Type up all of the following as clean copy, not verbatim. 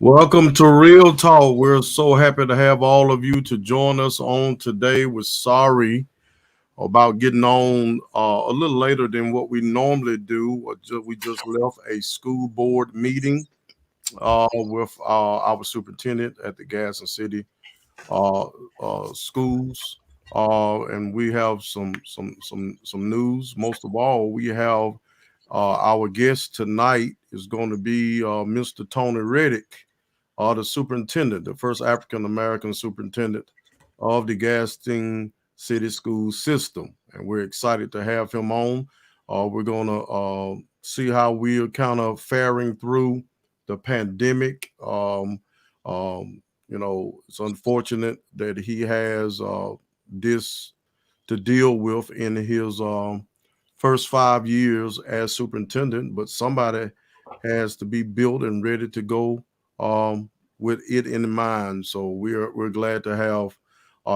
Welcome to Real Talk. We're so happy to have all of you to join us on today. We're sorry about getting on a little later than what we normally do. We just left a school board meeting with our superintendent at the Gadsden City uh, schools, and we have some news. Most of all, we have our guest tonight is going to be Mr. Tony Reddick, the superintendent, the first African American superintendent of the Gadsden City School System, and we're excited to have him on. We're going to see how we're kind of faring through the pandemic. It's unfortunate that he has this to deal with in his first 5 years as superintendent, but somebody has to be built and ready to go with it in mind. So we're glad to have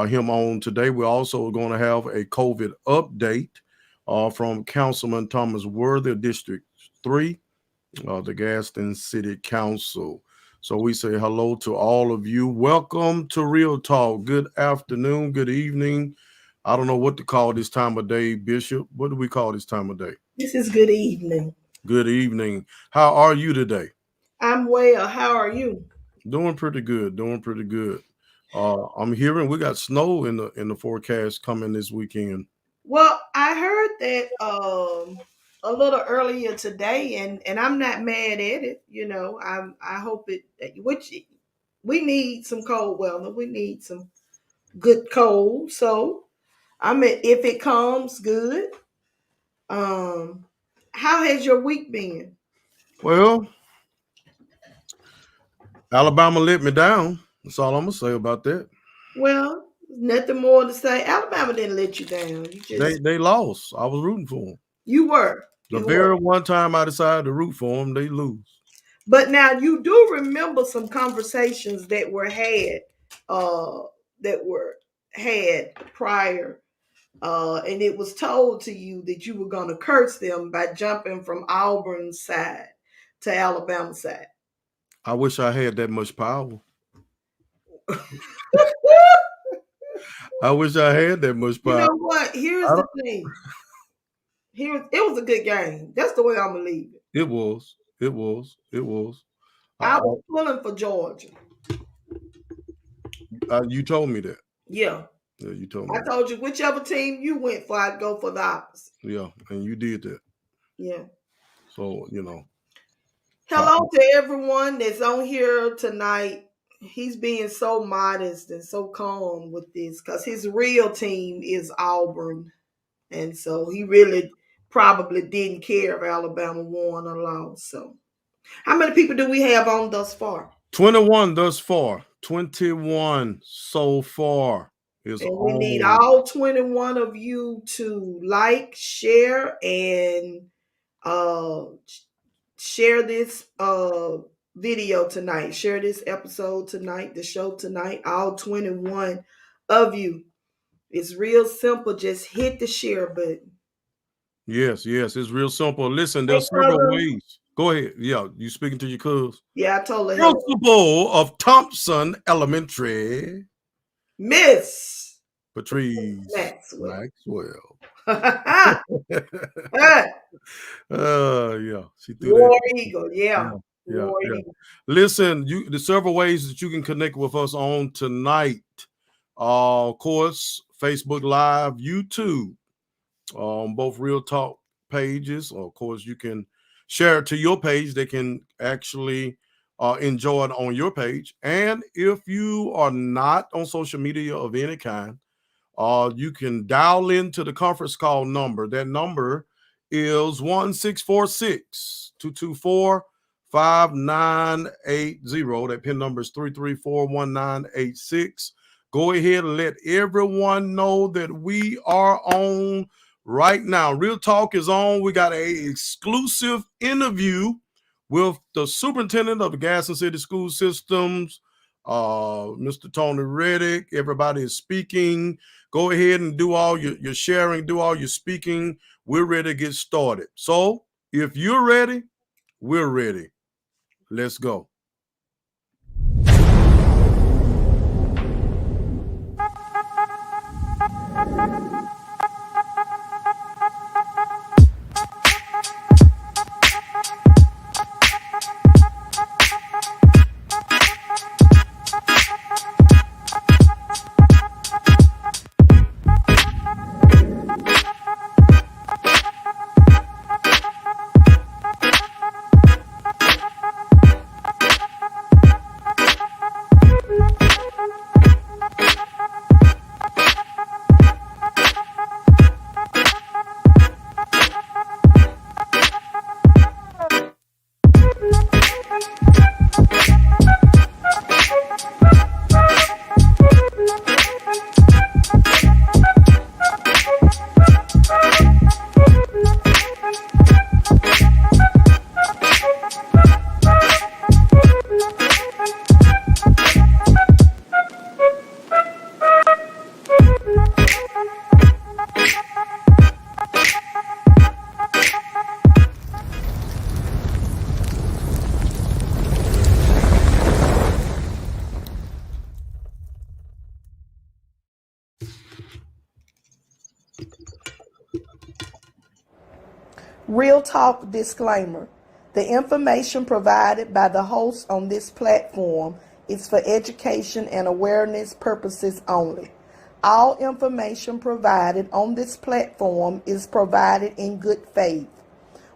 him on today. We're also going to have a COVID update from Councilman Thomas Worthy, District 3, the Gadsden City Council. So we say hello to all of you. Welcome to Real Talk. Good afternoon, good evening. I don't know what to call this time of day, Bishop. What do we call this time of day? This is good evening. Good evening. How are you today? I'm well. How are you? Doing pretty good. Doing pretty good. I'm hearing we got snow in the forecast coming this weekend. Well, I heard that a little earlier today, and I'm not mad at it. I hope it. Which we need some cold weather. We need some good cold. So I mean, if it comes, good. Um, how has your week been? Well, Alabama let me down. That's all I'm gonna say about that. Well, nothing more to say. Alabama didn't let you down. They lost. I was rooting for them. You were. The You were. very one time I decided to root for them, they lose. But now you do remember some conversations that were had, uh, that were had prior, and it was told to you that you were going to curse them by jumping from Auburn's side to Alabama side. I wish I had that much power. I wish I had that much You power. know what? Here's the thing. It was a good game. That's the way I'm gonna leave it. It was. It was. It was. I was pulling for Georgia. You told me that. Yeah. Yeah, you told me. I told you whichever team you went for, I'd go for the opposite. Yeah, and you did that. Yeah. So, Hello to everyone that's on here tonight. He's being so modest and so calm with this because his real team is Auburn. And so he really probably didn't care if Alabama won or lost. So, how many people do we have on thus far? 21 thus far. 21 so far is And we on. need all 21 of you to like, share, and share this video tonight. Share this episode tonight, the show tonight. All 21 of you. It's real simple. Just hit the share button. Yes, it's real simple. Listen, there's several ways. Go ahead. Yeah, you speaking to your cuz? Yeah, I told her. Principal of Thompson Elementary, Miss Patrice Maxwell. Yeah, she threw War that. Eagle, yeah. Yeah. Listen, there's several ways that you can connect with us on tonight. Of course, Facebook Live, YouTube, both Real Talk pages. Of course, you can share it to your page. They can actually enjoy it on your page. And if you are not on social media of any kind, you can dial into the conference call number. That number is 1-646-224-5980. That PIN number is 334-1986. Go ahead and let everyone know that we are on right now. Real Talk is on. We got an exclusive interview with the superintendent of the Gadsden City School Systems, Mr. Tony Reddick. Everybody is speaking. Go ahead and do all your sharing, do all your speaking. We're ready to get started. So if you're ready, we're ready. Let's go. Real Talk disclaimer. The information provided by the host on this platform is for education and awareness purposes only. All information provided on this platform is provided in good faith.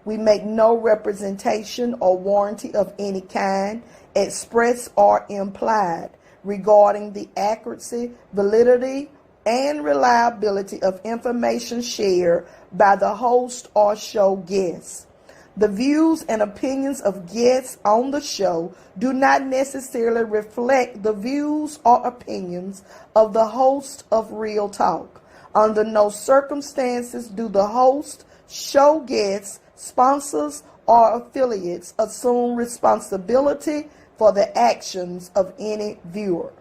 We make no representation or warranty of any kind, express or implied, regarding the accuracy, validity, and reliability of information shared by the host or show guests. The views and opinions of guests on the show do not necessarily reflect the views or opinions of the host of Real Talk. Under no circumstances do the host, show guests, sponsors, or affiliates assume responsibility for the actions of any viewer.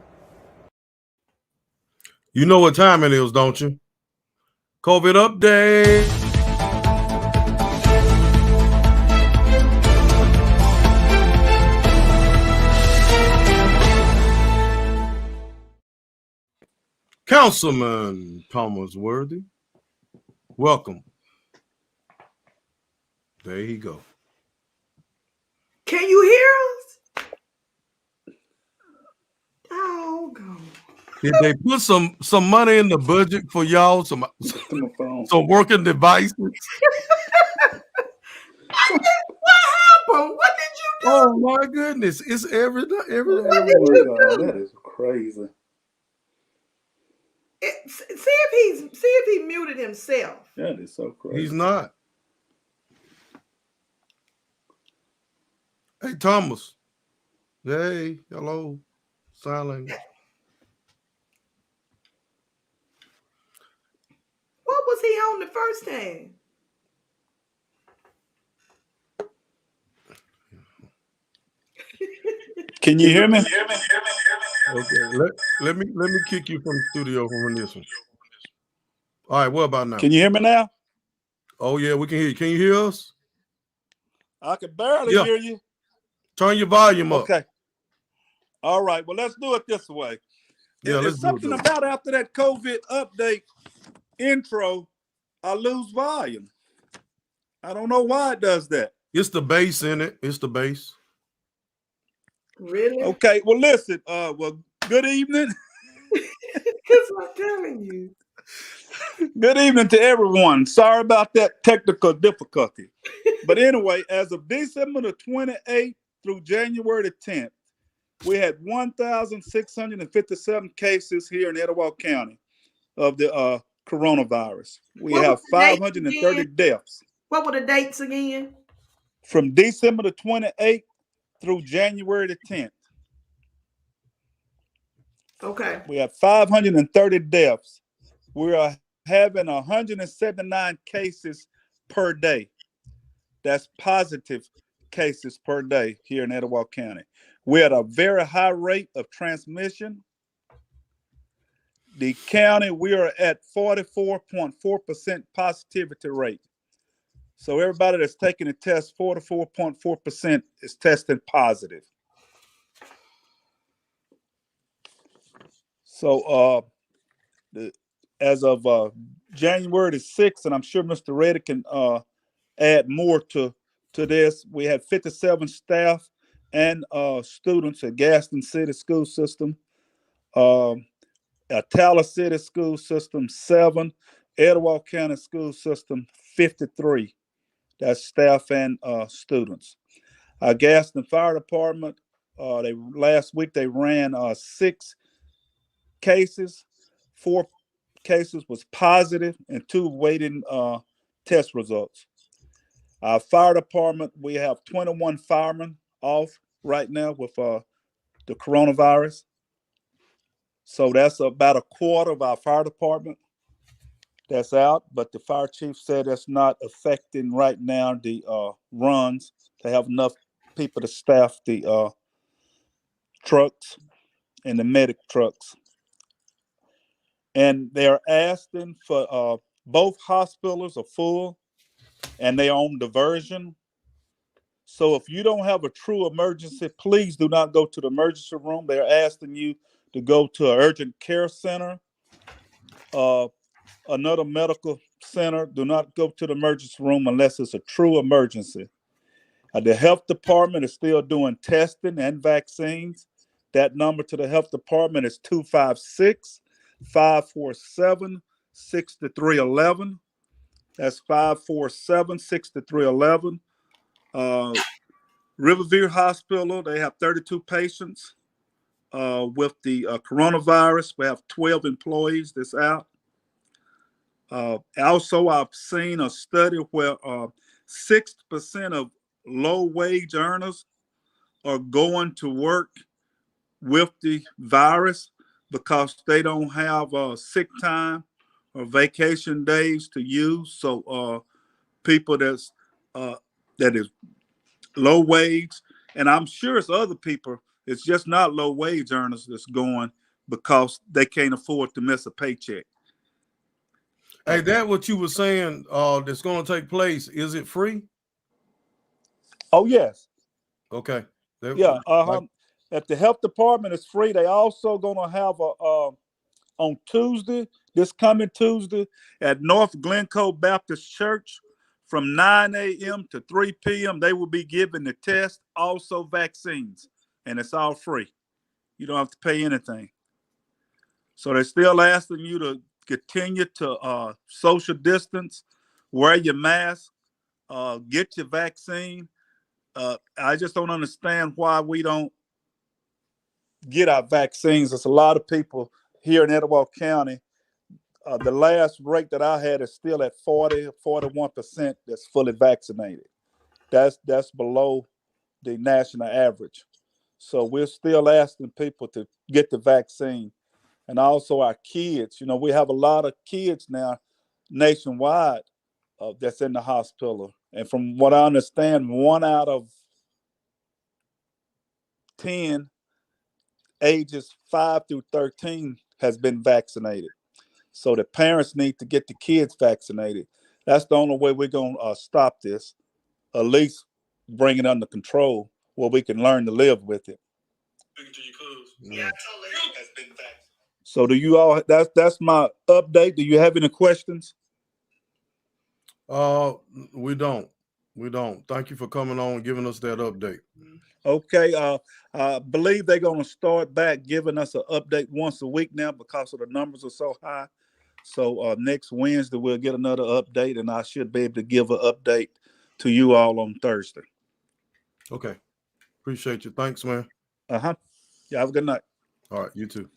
You know what time it is, don't you? COVID update. Councilman Thomas Worthy, welcome. There you go. Can you hear us? Oh, God. Did they put some money in the budget for y'all? Some working devices? What happened? What did you do? Oh my goodness! It's every day. What did you do? That is crazy. See if he muted himself. That is so crazy. He's not. Hey, Thomas. Hey, hello. Silent. What was he on the first time? Can you hear me? Okay, let me kick you from the studio from this one. All right, what about now? Can you hear me now? Oh yeah, we can hear you. Can you hear us? I can barely hear you. Turn your volume up. Okay. All right. Well, let's do it this way. Yeah, let's There's something about after that COVID update intro, I lose volume. I don't know why it does that. It's the bass in it. It's the bass. Really? Okay. Well, listen. Well, good evening. Because I'm telling you. Good evening to everyone. Sorry about that technical difficulty. But anyway, as of December the 28th through January the 10th, we had 1,657 cases here in Etowah County of the coronavirus. We have 530 deaths. What were the dates again? From December the 28th through January the 10th. Okay. We have 530 deaths. We are having 179 cases per day. That's positive cases per day here in Etowah County. We're at a very high rate of transmission. The county, we are at 44.4% positivity rate. So everybody that's taking the test, 44.4% is testing positive. So as of January the 6th, and I'm sure Mr. Reddick can add more to this, we had 57 staff and students at Gadsden City School System, Atala City School System 7, Etowah County School System 53. That's staff and students. Gadsden Fire Department, last week they ran 6 cases. 4 cases was positive and 2 waiting test results. Our fire department, we have 21 firemen off right now with the coronavirus. So that's about a quarter of our fire department that's out, but the fire chief said that's not affecting right now the runs. They have enough people to staff the trucks and the medic trucks. And they're asking for both hospitals are full and they're on diversion. So if you don't have a true emergency, please do not go to the emergency room. They're asking you to go to an urgent care center, another medical center. Do not go to the emergency room unless it's a true emergency. The health department is still doing testing and vaccines. That number to the health department is 256-547-6311. That's 547-6311. Riverview Hospital, they have 32 patients with the coronavirus. We have 12 employees that's out. Also, I've seen a study where 6% of low-wage earners are going to work with the virus because they don't have sick time or vacation days to use. So people that is low wage, and I'm sure it's other people. It's just not low wage earners that's going because they can't afford to miss a paycheck. Hey, that what you were saying that's going to take place, is it free? Oh, yes. Okay. Yeah. At the health department, it's free. They also going to have on Tuesday, this coming Tuesday, at North Glencoe Baptist Church from 9 a.m. to 3 p.m. They will be giving the test, also vaccines, and it's all free. You don't have to pay anything. So they're still asking you to continue to social distance, wear your mask, get your vaccine. I just don't understand why we don't get our vaccines. There's a lot of people here in Etowah County. The last rate that I had is still at 41% that's fully vaccinated. That's below the national average. So we're still asking people to get the vaccine. And also our kids. You know, we have a lot of kids now nationwide that's in the hospital. And from what I understand, 1 out of 10 ages 5 through 13 has been vaccinated. So the parents need to get the kids vaccinated. That's the only way we're going to stop this, at least bring it under control where we can learn to live with it. Yeah, totally. So do you all, that's my update. Do you have any questions? We don't. Thank you for coming on and giving us that update. Okay. I believe they're going to start back giving us an update once a week now because of the numbers are so high. So next Wednesday, we'll get another update, and I should be able to give an update to you all on Thursday. Okay. Appreciate you. Thanks, man. Uh-huh. Yeah, have a good night. All right, you too.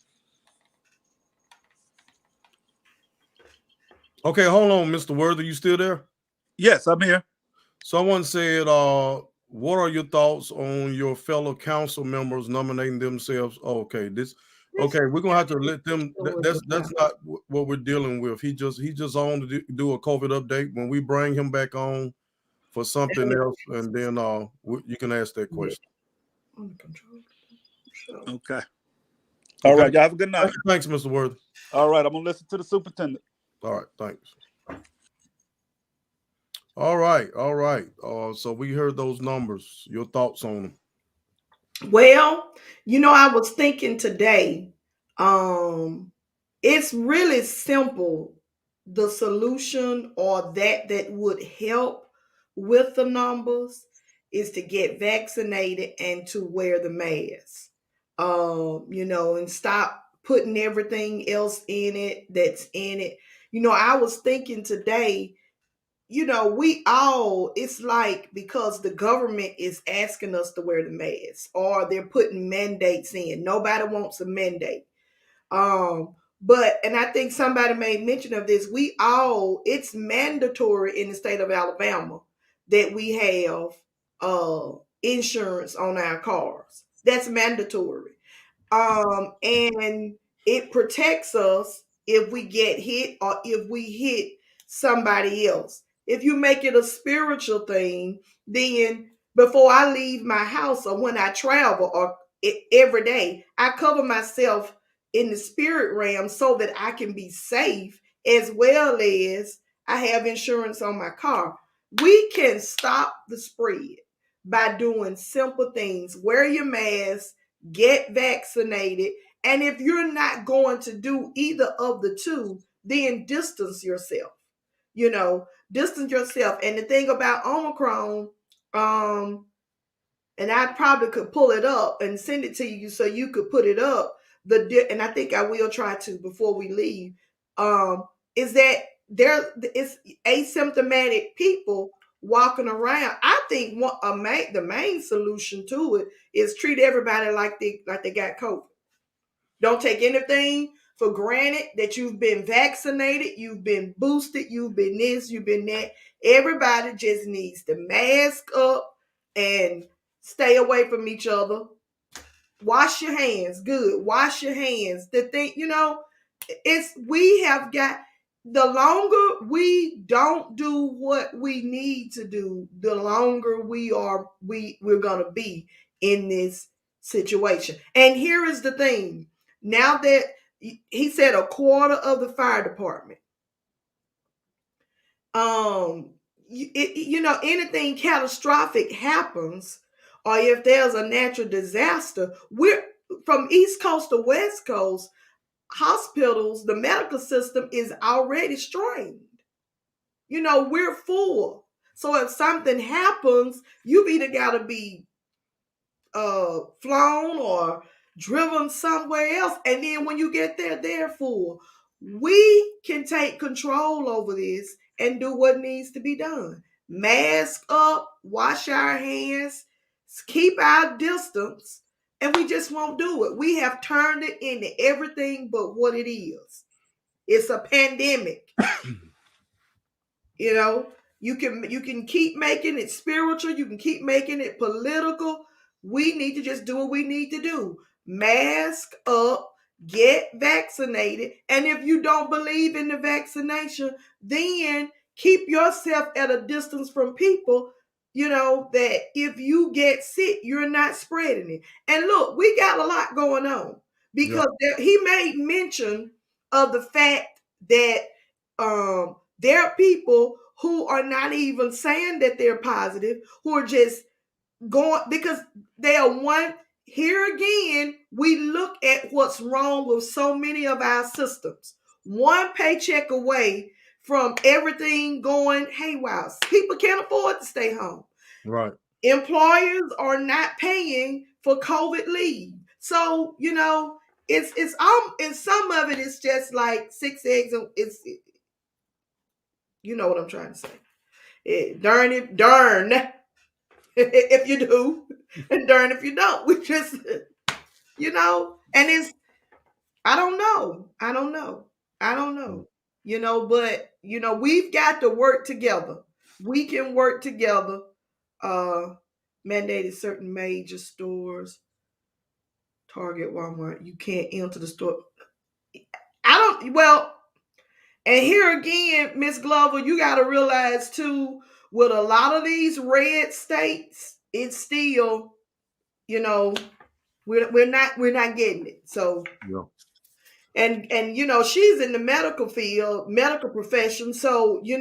Okay, hold on, Mr. Worthy. You still there? Yes, I'm here. Someone said, what are your thoughts on your fellow council members nominating themselves? Oh, okay, we're gonna have to let them. That's not what we're dealing with. He just on to do a COVID update. When we bring him back on for something else, and then you can ask that question. Okay. All right. Y'all have a good night. Thanks, Mr. Worthy. All right. I'm gonna listen to the superintendent. All right. Thanks. All right. So we heard those numbers. Your thoughts on them? Well, I was thinking today, it's really simple. The solution or that would help with the numbers is to get vaccinated and to wear the mask. And stop putting everything else in it that's in it. I was thinking today, it's like because the government is asking us to wear the mask or they're putting mandates in. Nobody wants a mandate. And I think somebody made mention of this. It's mandatory in the state of Alabama that we have insurance on our cars. That's mandatory. And it protects us if we get hit or if we hit somebody else. If you make it a spiritual thing, then before I leave my house or when I travel or every day, I cover myself in the spirit realm so that I can be safe, as well as I have insurance on my car. We can stop the spread by doing simple things. Wear your mask, get vaccinated, and if you're not going to do either of the two, then distance yourself. distance yourself. And the thing about Omicron, and I probably could pull it up and send it to you so you could put it up. And I think I will try to before we leave. Is that there is asymptomatic people walking around. I think the main solution to it is treat everybody like they got COVID. Don't take anything for granted that you've been vaccinated, you've been boosted, you've been this, you've been that. Everybody just needs to mask up and stay away from each other. Wash your hands. Good. Wash your hands. The thing, we have got, the longer we don't do what we need to do, the longer we're gonna be in this situation. And here is the thing. Now that he said a quarter of the fire department, anything catastrophic happens, or if there's a natural disaster, we're from East Coast to West Coast, hospitals, the medical system is already strained. We're full. So if something happens, you've either got to be flown or driven somewhere else. And then when you get there, they're full. We can take control over this and do what needs to be done. Mask up, wash our hands, keep our distance, and we just won't do it. We have turned it into everything but what it is. It's a pandemic. You can keep making it spiritual, you can keep making it political. We need to just do what we need to do. Mask up, get vaccinated. And if you don't believe in the vaccination, then keep yourself at a distance from people, that if you get sick, you're not spreading it. And look, we got a lot going on because he made mention of the fact that there are people who are not even saying that they're positive, who are just going because they are one. Here again, we look at what's wrong with so many of our systems. One paycheck away from everything going haywire. People can't afford to stay home. Right. Employers are not paying for COVID leave. So, it's and some of it is just like 6 eggs. You know what I'm trying to say. Darn if you do, and darn if you don't. We just, and it's, I don't know. But, we've got to work together. We can work together. Mandated certain major stores, Target, Walmart. You can't enter the store. And here again, Miss Glover, you got to realize too, with a lot of these red states, it's still, we're not getting it. So, and she's in the medical field, medical profession. So, we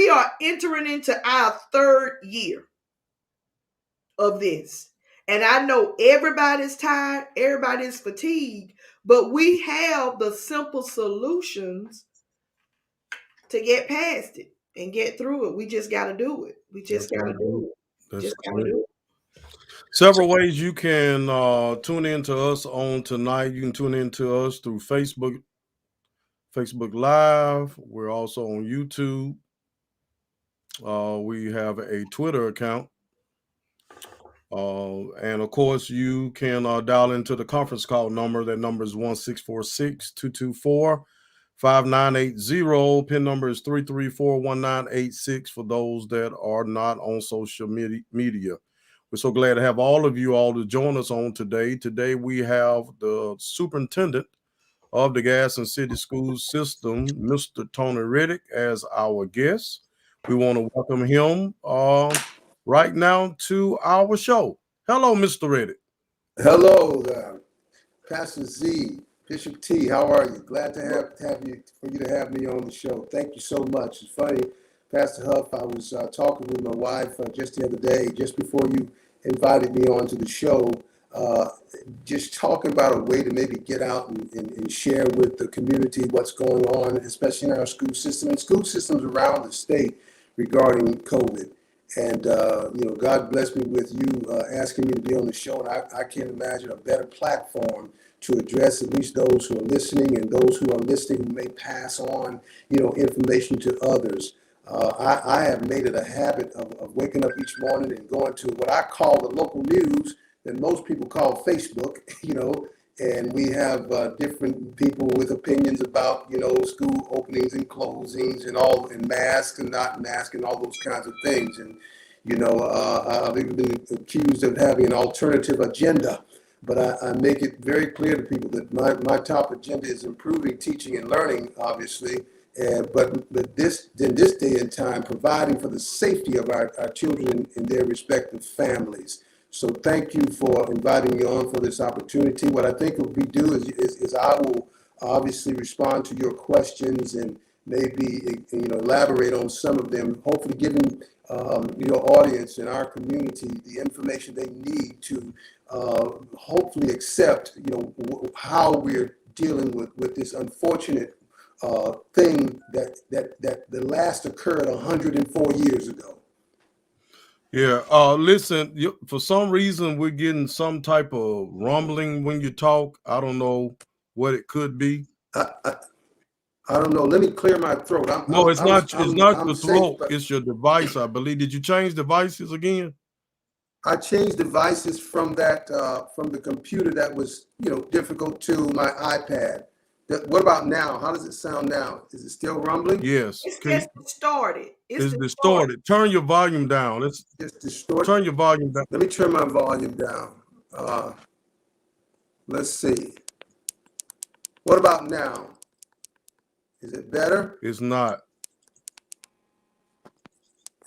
are entering into our third year of this. And I know everybody's tired, everybody's fatigued, but we have the simple solutions to get past it and get through it. We just got to do it. We just got to do it. Just got to do it. Several ways you can tune in to us on tonight. You can tune in to us through Facebook Live. We're also on YouTube. We have a Twitter account. And of course, you can dial into the conference call number. That number is 1-646-224-5980. PIN number is 334-1986 for those that are not on social media. We're so glad to have all of you all to join us on today. Today we have the Superintendent of the Gadsden City School System, Mr. Tony Reddick, as our guest. We want to welcome him right now to our show. Hello, Mr. Reddick. Hello, Pastor Z, Bishop T. How are you? Glad to have you to have me on the show. Thank you so much. It's funny, Pastor Huff. I was talking with my wife just the other day, just before you invited me onto the show. uh, just talking about a way to maybe get out and share with the community what's going on, especially in our school system and school systems around the state regarding COVID. And, God blessed me with you asking me to be on the show. And I can't imagine a better platform to address at least those who are listening and those who are listening who may pass on, information to others. I have made it a habit of waking up each morning and going to what I call the local news that most people call Facebook, and we have different people with opinions about, school openings and closings and all, and masks and not masks and all those kinds of things. And, I've even been accused of having an alternative agenda, but I make it very clear to people that my top agenda is improving teaching and learning, obviously, but this in this day and time, providing for the safety of our children and their respective families. So thank you for inviting me on for this opportunity. What I think what we do is I will obviously respond to your questions and maybe elaborate on some of them, hopefully giving your audience and our community the information they need to hopefully accept how we're dealing with this unfortunate thing that the last occurred 104 years ago. Yeah. Listen, for some reason, we're getting some type of rumbling when you talk. I don't know what it could be. I don't know. Let me clear my throat. It's not your throat. Safe, it's your device, I believe. Did you change devices again? I changed devices from the computer that was, difficult to my iPad. What about now? How does it sound now? Is it still rumbling? Yes. It's just distorted. It's distorted. Turn your volume down. It's distorted. Turn your volume down. Let me turn my volume down. Let's see. What about now? Is it better? It's not.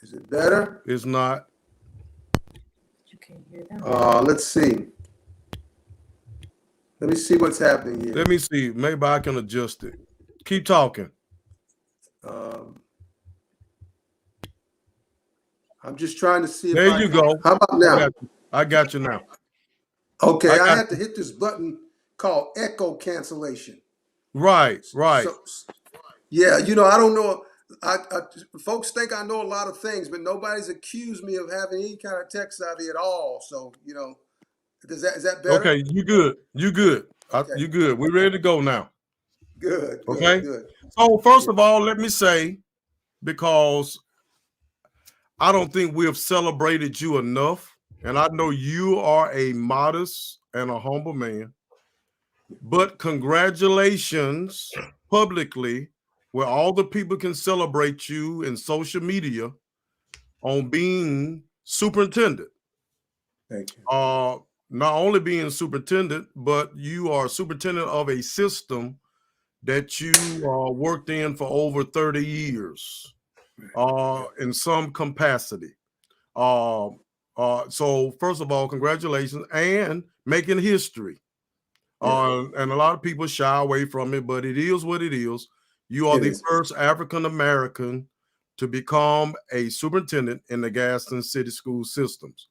Is it better? It's not. You can't hear that. Let's see. Let me see what's happening here. Let me see. Maybe I can adjust it. Keep talking. I'm just trying to see. There you go. How about now? I got you now. Okay, I had to hit this button called echo cancellation. Right. So, yeah, I don't know. I folks think I know a lot of things, but nobody's accused me of having any kind of tech savvy at all. So, is that better? Okay, you good. Okay. You good. We're ready to go now. Good. Okay. Good. So first of all, let me say, because I don't think we have celebrated you enough, and I know you are a modest and a humble man, but congratulations publicly, where all the people can celebrate you in social media, on being superintendent. Thank you. Not only being superintendent, but you are superintendent of a system that you worked in for over 30 years in some capacity. So first of all, congratulations and making history. And a lot of people shy away from it, but it is what it is. You are the first African-American to become a superintendent in the Gadsden City School Systems.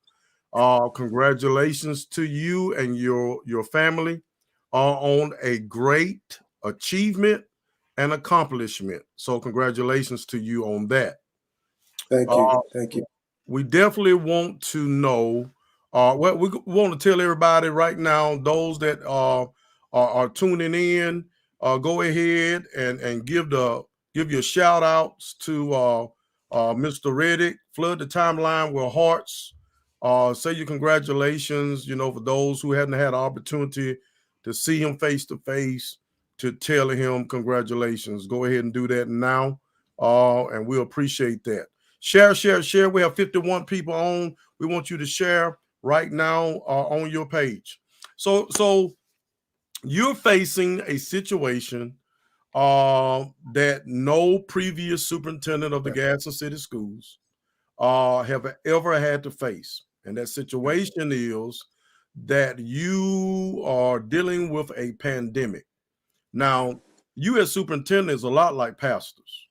Congratulations to you and your family on a great achievement and accomplishment. So congratulations to you on that. Thank you. Thank you. We definitely want to know, what we want to tell everybody right now, those that are tuning in, go ahead and give your shout outs to Mr. Reddick. Flood the timeline with hearts. Say your congratulations, for those who hadn't had the opportunity to see him face to face, to tell him congratulations. Go ahead and do that now, and we appreciate that. Share. We have 51 people on. We want you to share right now on your page. So you're facing a situation that no previous superintendent of the Gadsden City Schools have ever had to face. And that situation is that you are dealing with a pandemic. Now, you as superintendent is a lot like pastors.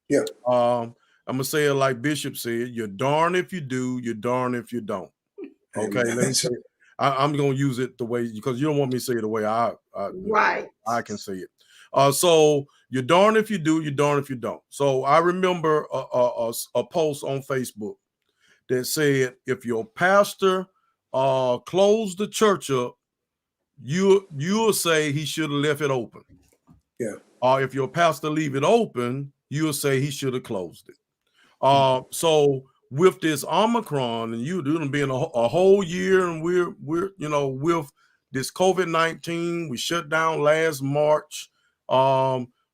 Yeah. I'm going to say it like Bishop said, you're darn if you do, you're darn if you don't. Okay, let me say it. I'm going to use it the way, because you don't want me to say it the way Right. I can say it. So you're darned if you do, you're darned if you don't. So I remember a post on Facebook that said, if your pastor closed the church up, you'll say he should have left it open. Yeah. Or if your pastor leave it open, you'll say he should have closed it. So with this Omicron, and you done been a whole year, and we're with this COVID-19, we shut down last March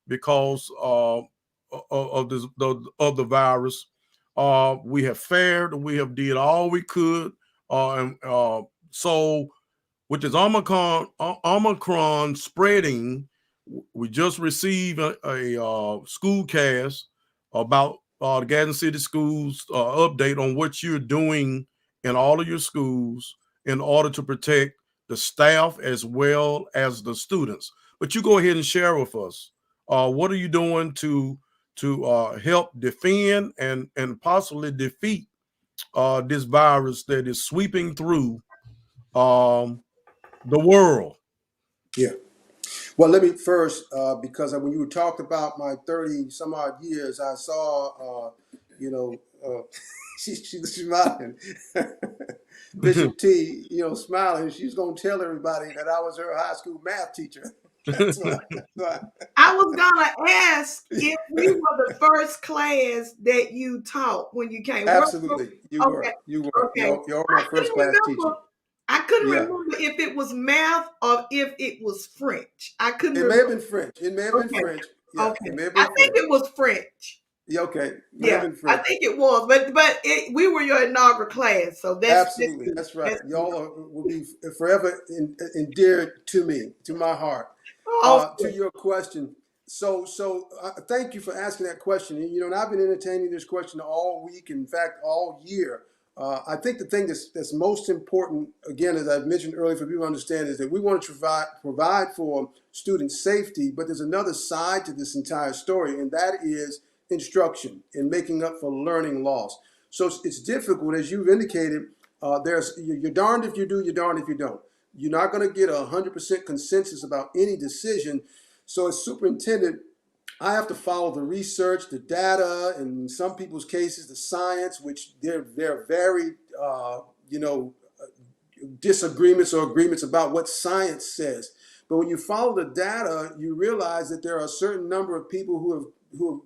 because of the virus. We have fared, we have did all we could, so with this Omicron spreading, we just received a school cast about the Gadsden City Schools update on what you're doing in all of your schools in order to protect the staff as well as the students. But you go ahead and share with us, what are you doing to help defend and possibly defeat this virus that is sweeping through the world? Yeah. Well, let me first, because when you talked about my 30 some odd years, I saw, she's smiling. Bishop T, smiling. She's going to tell everybody that I was her high school math teacher. That's why. I was gonna ask if we were the first class that you taught when you came. Absolutely, you were. Okay. You were. Okay. You're my first class teacher. I couldn't Yeah. remember if it was math or if it was French. I couldn't. It may have been French. It may have been French. Yeah, Okay. it may have been I think it was French. Yeah, okay. May have Yeah, been French. I think it was, but we were your inaugural class, so Absolutely, that's right. Y'all will be forever endeared to me, to my heart. To your question, so thank you for asking that question. And I've been entertaining this question all week, in fact, all year. I think the thing that's most important, again, as I've mentioned earlier, for people to understand, is that we want to provide for student safety, but there's another side to this entire story, and that is instruction and making up for learning loss. So it's difficult, as you've indicated. You're darned if you do, you're darned if you don't. You're not going to get 100% consensus about any decision. So as superintendent, I have to follow the research, the data, and in some people's cases, the science, which they're very, disagreements or agreements about what science says. But when you follow the data, you realize that there are a certain number of people who have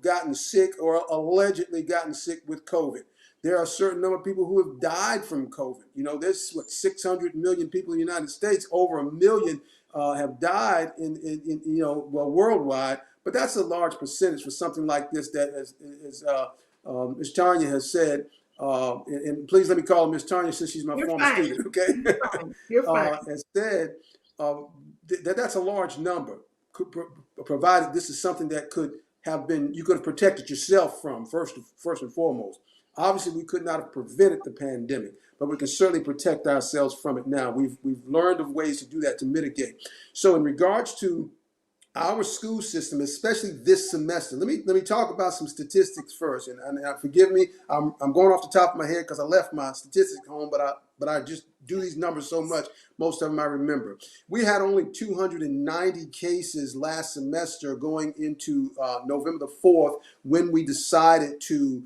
gotten sick or allegedly gotten sick with COVID. There are a certain number of people who have died from COVID. There's 600 million people in the United States. Over 1 million have died worldwide. But that's a large percentage for something like this. That, as Ms. Tanya has said, and please let me call her Ms. Tanya since she's my former student. Okay, you're fine. Has said that's a large number, provided this is something that could have been, you could have protected yourself from first and foremost. Obviously, we could not have prevented the pandemic, but we can certainly protect ourselves from it now. We've learned of ways to do that, to mitigate. So in regards to our school system, especially this semester, let me talk about some statistics first. And forgive me, I'm going off the top of my head because I left my statistics home, but I just do these numbers so much, most of them I remember. We had only 290 cases last semester going into November the 4th when we decided to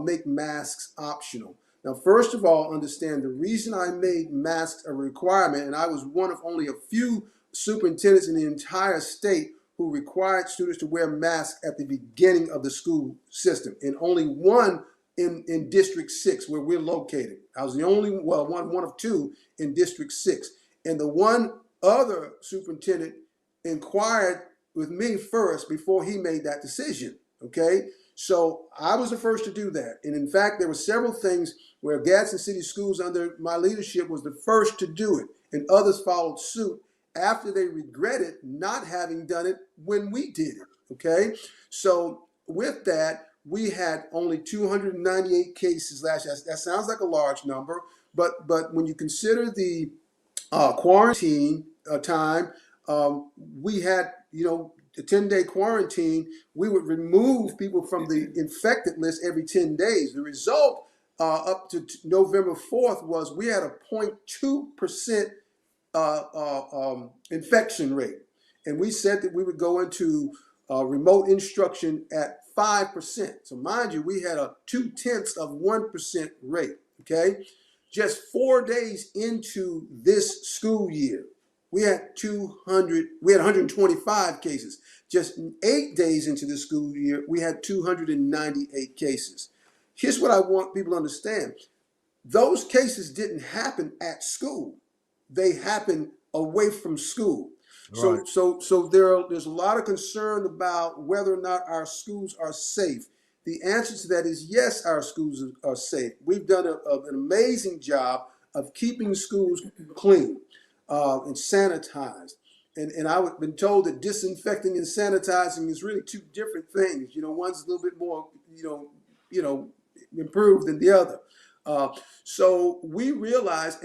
make masks optional. Now, first of all, understand the reason I made masks a requirement, and I was one of only a few superintendents in the entire state who required students to wear masks at the beginning of the school system, and only one in District 6 where we're located. I was the only, one of two in District 6. And the one other superintendent inquired with me first before he made that decision, okay? So I was the first to do that. And in fact, there were several things where Gadsden City Schools under my leadership was the first to do it, and others followed suit after they regretted not having done it when we did it, okay? So with that, we had only 298 cases last year. That sounds like a large number, but when you consider the quarantine time, we had, the 10-day quarantine. We would remove people from the infected list every 10 days. The result up to November 4th was we had a 0.2% infection rate. And we said that we would go into remote instruction at 5%. So mind you, we had a 0.2% rate, okay? Just 4 days into this school year, we had 125 cases. Just 8 days into the school year, we had 298 cases. Here's what I want people to understand. Those cases didn't happen at school. They happened away from school. Right. So there's a lot of concern about whether or not our schools are safe. The answer to that is yes, our schools are safe. We've done an amazing job of keeping schools clean and sanitized. And I've been told that disinfecting and sanitizing is really two different things. You know, one's a little bit more, improved than the other. So we realized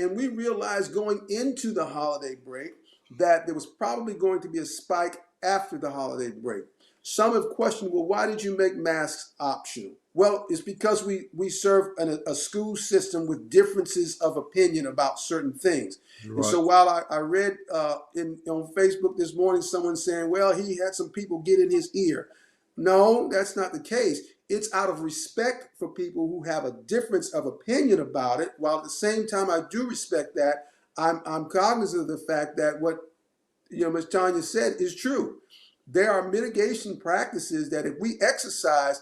going into the holiday break that there was probably going to be a spike after the holiday break. Some have questioned, well, why did you make masks optional? Well, it's because we serve a school system with differences of opinion about certain things. Right. And so while I read on Facebook this morning, someone saying, well, he had some people get in his ear. No, that's not the case. It's out of respect for people who have a difference of opinion about it, while at the same time I do respect that. I'm cognizant of the fact that what Ms. Tanya said is true. There are mitigation practices that if we exercise,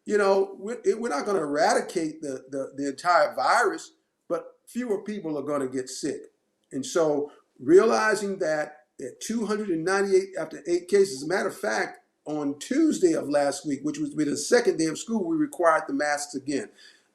we're not going to eradicate the entire virus, but fewer people are going to get sick. And so realizing that at 298 after 8 cases, as a matter of fact, on Tuesday of last week, which was the second day of school, we required the masks again.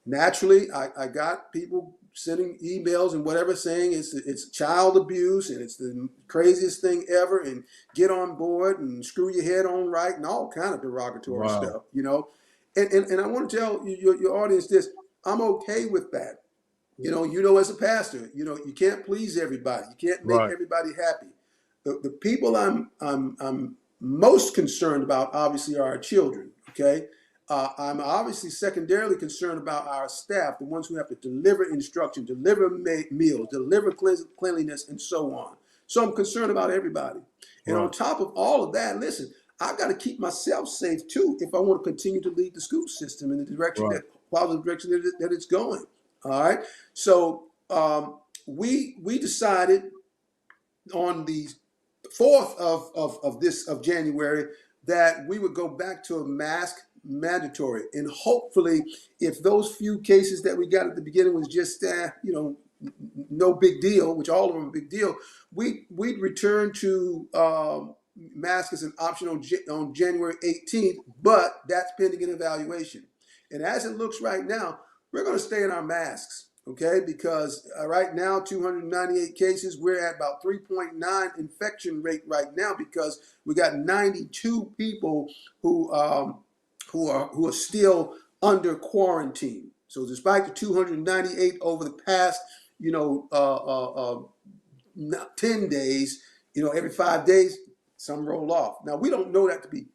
Naturally, I got people sending emails and whatever saying it's child abuse and it's the craziest thing ever and get on board and screw your head on right and all kind of derogatory stuff, And I want to tell your audience this, I'm okay with that. As a pastor, you can't please everybody. You can't make everybody happy. The people I'm most concerned about, obviously, are our children, okay? I'm obviously secondarily concerned about our staff, the ones who have to deliver instruction, deliver meals, deliver cleanliness, and so on. So I'm concerned about everybody. And on top of all of that, listen, I've got to keep myself safe, too, if I want to continue to lead the school system in the direction positive direction that it's going, all right? So we decided on the 4th of January that we would go back to a mask mandatory, and hopefully, if those few cases that we got at the beginning was just no big deal, which all of them are a big deal, we'd return to mask as an option on January 18th, but that's pending an evaluation. And as it looks right now, we're going to stay in our masks. Okay, because right now, 298 cases, we're at about 3.9 infection rate right now because we got 92 people who are still under quarantine. So despite the 298 over the past, 10 days, every 5 days, some roll off. Now, we don't know that to be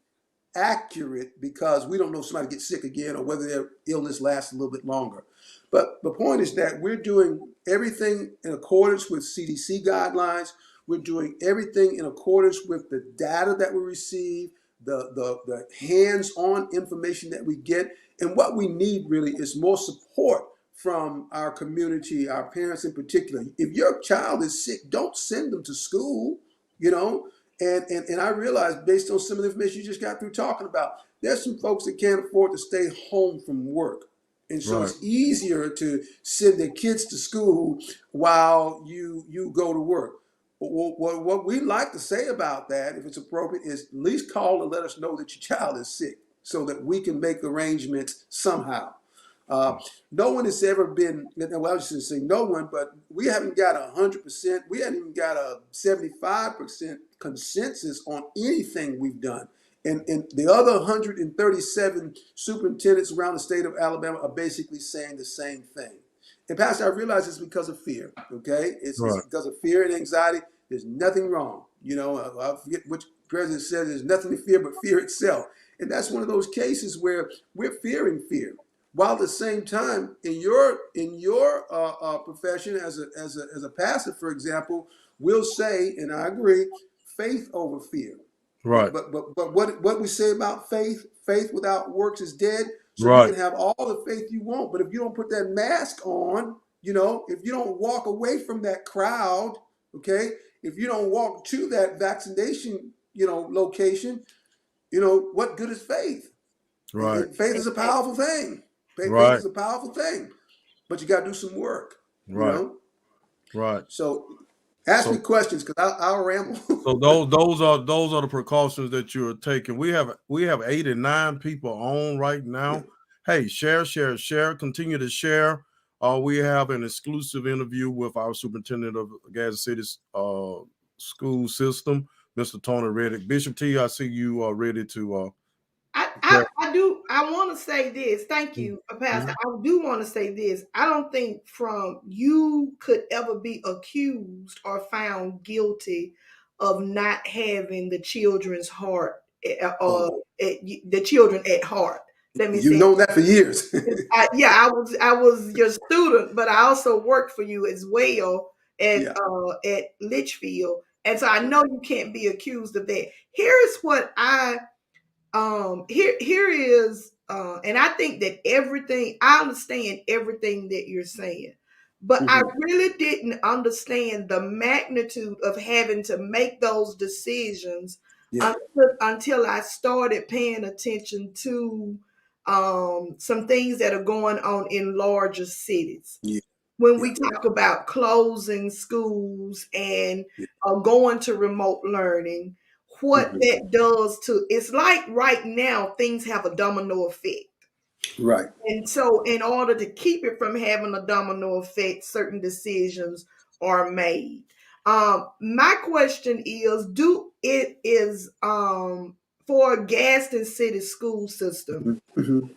accurate because we don't know if somebody gets sick again or whether their illness lasts a little bit longer. But the point is that we're doing everything in accordance with CDC guidelines. We're doing everything in accordance with the data that we receive, the hands-on information that we get. And what we need really is more support from our community, our parents in particular. If your child is sick, don't send them to school, And I realize, based on some of the information you just got through talking about, there's some folks that can't afford to stay home from work. And so it's easier to send their kids to school while you go to work. What we like to say about that, if it's appropriate, is at least call and let us know that your child is sick so that we can make arrangements somehow. No one has ever been, well, I shouldn't say no one, but we haven't got 100%, we haven't even got a 75% consensus on anything we've done. And the other 137 superintendents around the state of Alabama are basically saying the same thing. And Pastor, I realize it's because of fear, okay? It's because of fear and anxiety. There's nothing wrong. I forget which president said there's nothing to fear but fear itself. And that's one of those cases where we're fearing fear. while at the same time in your profession as a pastor, for example, we'll say, and I agree, faith over fear. Right. But what we say about faith, faith without works is dead. So you Right. can have all the faith you want, but if you don't put that mask on, you know, if you don't walk away from that crowd, okay, if you don't walk to that vaccination, you know, location, you know, what good is faith? Right. And faith is a powerful thing. Faith Right. is a powerful thing, but you got to do some work, you Right. know. Right. So ask me So questions because I'll ramble. so those are the precautions that you're taking. We have 89 people on right now. Hey, share. Continue to share. We have an exclusive interview with our superintendent of Gadsden City's school system, Mr. Tony Reddick. Bishop T, I see you are ready to. I do. I want to say this. Thank you, Pastor. I do want to say this. I don't think from you could ever be accused or found guilty of not having the children's heart Oh, the children at heart. Let me you've say, known that for years. I was your student, but I also worked for you as well Yeah. at Litchfield, and so I know you can't be accused of that. Here is what I here is and I think that I understand everything that you're saying, but I Mm-hmm. really didn't understand the magnitude of having to make those decisions Yeah. until I started paying attention to some things that are going on in larger cities. Yeah. When Yeah. we talk about closing schools and Yeah. going to remote learning, what Mm-hmm. that does to it's like right now things have a domino effect. Right. And so in order to keep it from having a domino effect, certain decisions are made. My question is, do it is for Gadsden City school system Mm-hmm.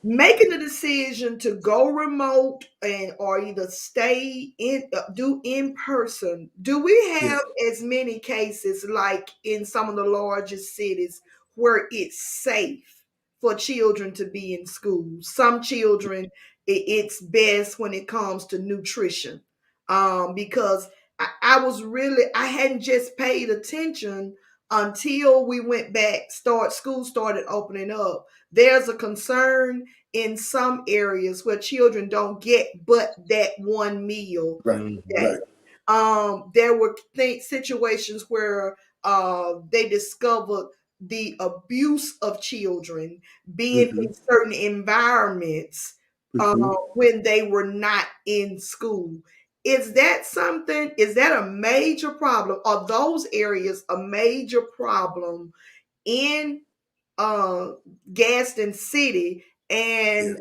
making the decision to go remote and or either stay in do in person, do we Yeah. have as many cases like in some of the largest cities where it's safe for children to be in school? Some children, it's best when it comes to nutrition, because I hadn't just paid attention until we went back, school started opening up. There's a concern in some areas where children don't get but that one meal Right. a day. Right. There were situations where they discovered the abuse of children being Mm-hmm. in certain environments Mm-hmm. when they were not in school. Is that something? Is that a major problem? Are those areas a major problem in uh Gadsden City? Yeah. And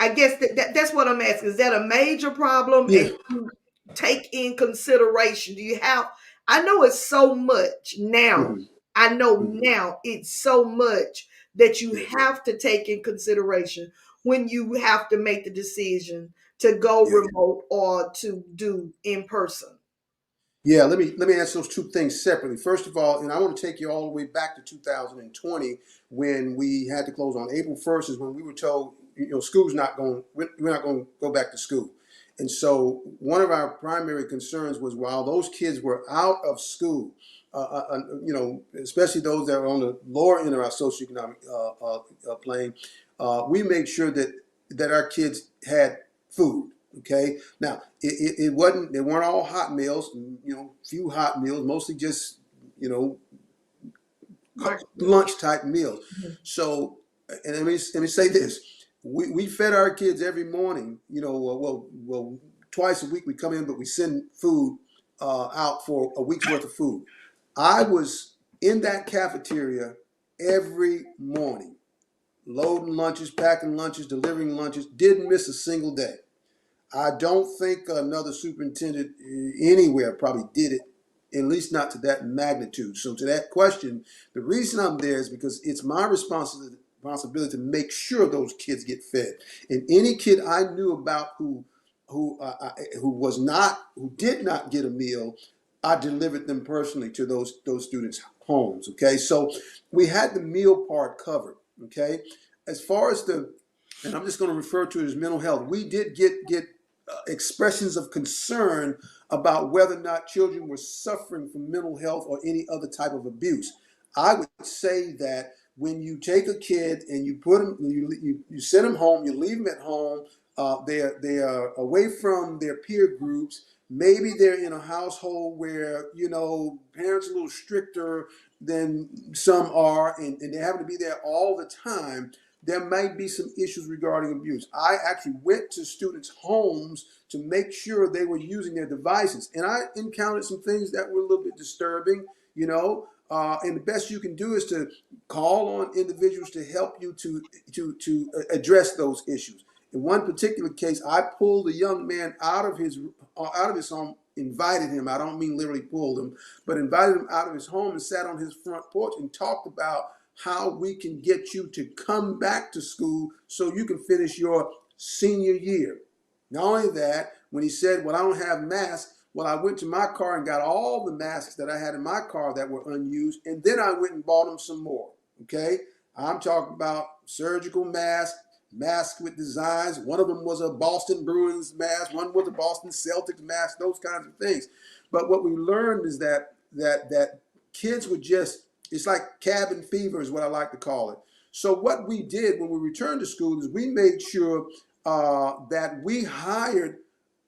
I guess that's what I'm asking. Is that a major problem? Yeah. And you take in consideration, do you have, I know it's so much now. Mm-hmm. I know Mm-hmm. now it's so much that you Yes. have to take in consideration when you have to make the decision to go Yeah. remote or to do in person. Yeah, let me answer those two things separately. First of all, and I want to take you all the way back to 2020 when we had to close on April 1st is when we were told, you know, school's not going, we're not going to go back to school. And so one of our primary concerns was while those kids were out of school, you know, especially those that are on the lower end of our socioeconomic plane, we made sure that our kids had food. Okay. Now it wasn't. They weren't all hot meals. You know, few hot meals. Mostly just lunch type meals. Mhm. So, and let me say this: we fed our kids every morning. You know, well, twice a week we come in, but we send food out for a week's worth of food. I was in that cafeteria every morning, loading lunches, packing lunches, delivering lunches. Didn't miss a single day. I don't think another superintendent anywhere probably did it, at least not to that magnitude. So to that question, the reason I'm there is because it's my responsibility to make sure those kids get fed. And any kid I knew about who did not get a meal, I delivered them personally to those students' homes. Okay, so we had the meal part covered. Okay, as far as and I'm just going to refer to it as mental health, we did get expressions of concern about whether or not children were suffering from mental health or any other type of abuse. I would say that when you take a kid and you put them, you send them home, you leave them at home, they are away from their peer groups. Maybe they're in a household where, parents are a little stricter than some are, and they happen to be there all the time. There might be some issues regarding abuse. I actually went to students' homes to make sure they were using their devices, and I encountered some things that were a little bit disturbing, and the best you can do is to call on individuals to help you to address those issues. In one particular case, I pulled a young man out of his home, invited him. I don't mean literally pulled him, but invited him out of his home and sat on his front porch and talked about how we can get you to come back to school so you can finish your senior year. Not only that, when he said, well, I don't have masks, well, I went to my car and got all the masks that I had in my car that were unused, and then I went and bought him some more, okay? I'm talking about surgical masks, masks with designs. One of them was a Boston Bruins mask, one was a Boston Celtics mask, those kinds of things. But what we learned is that kids were just, it's like cabin fever is what I like to call it. So what we did when we returned to school is we made sure that we hired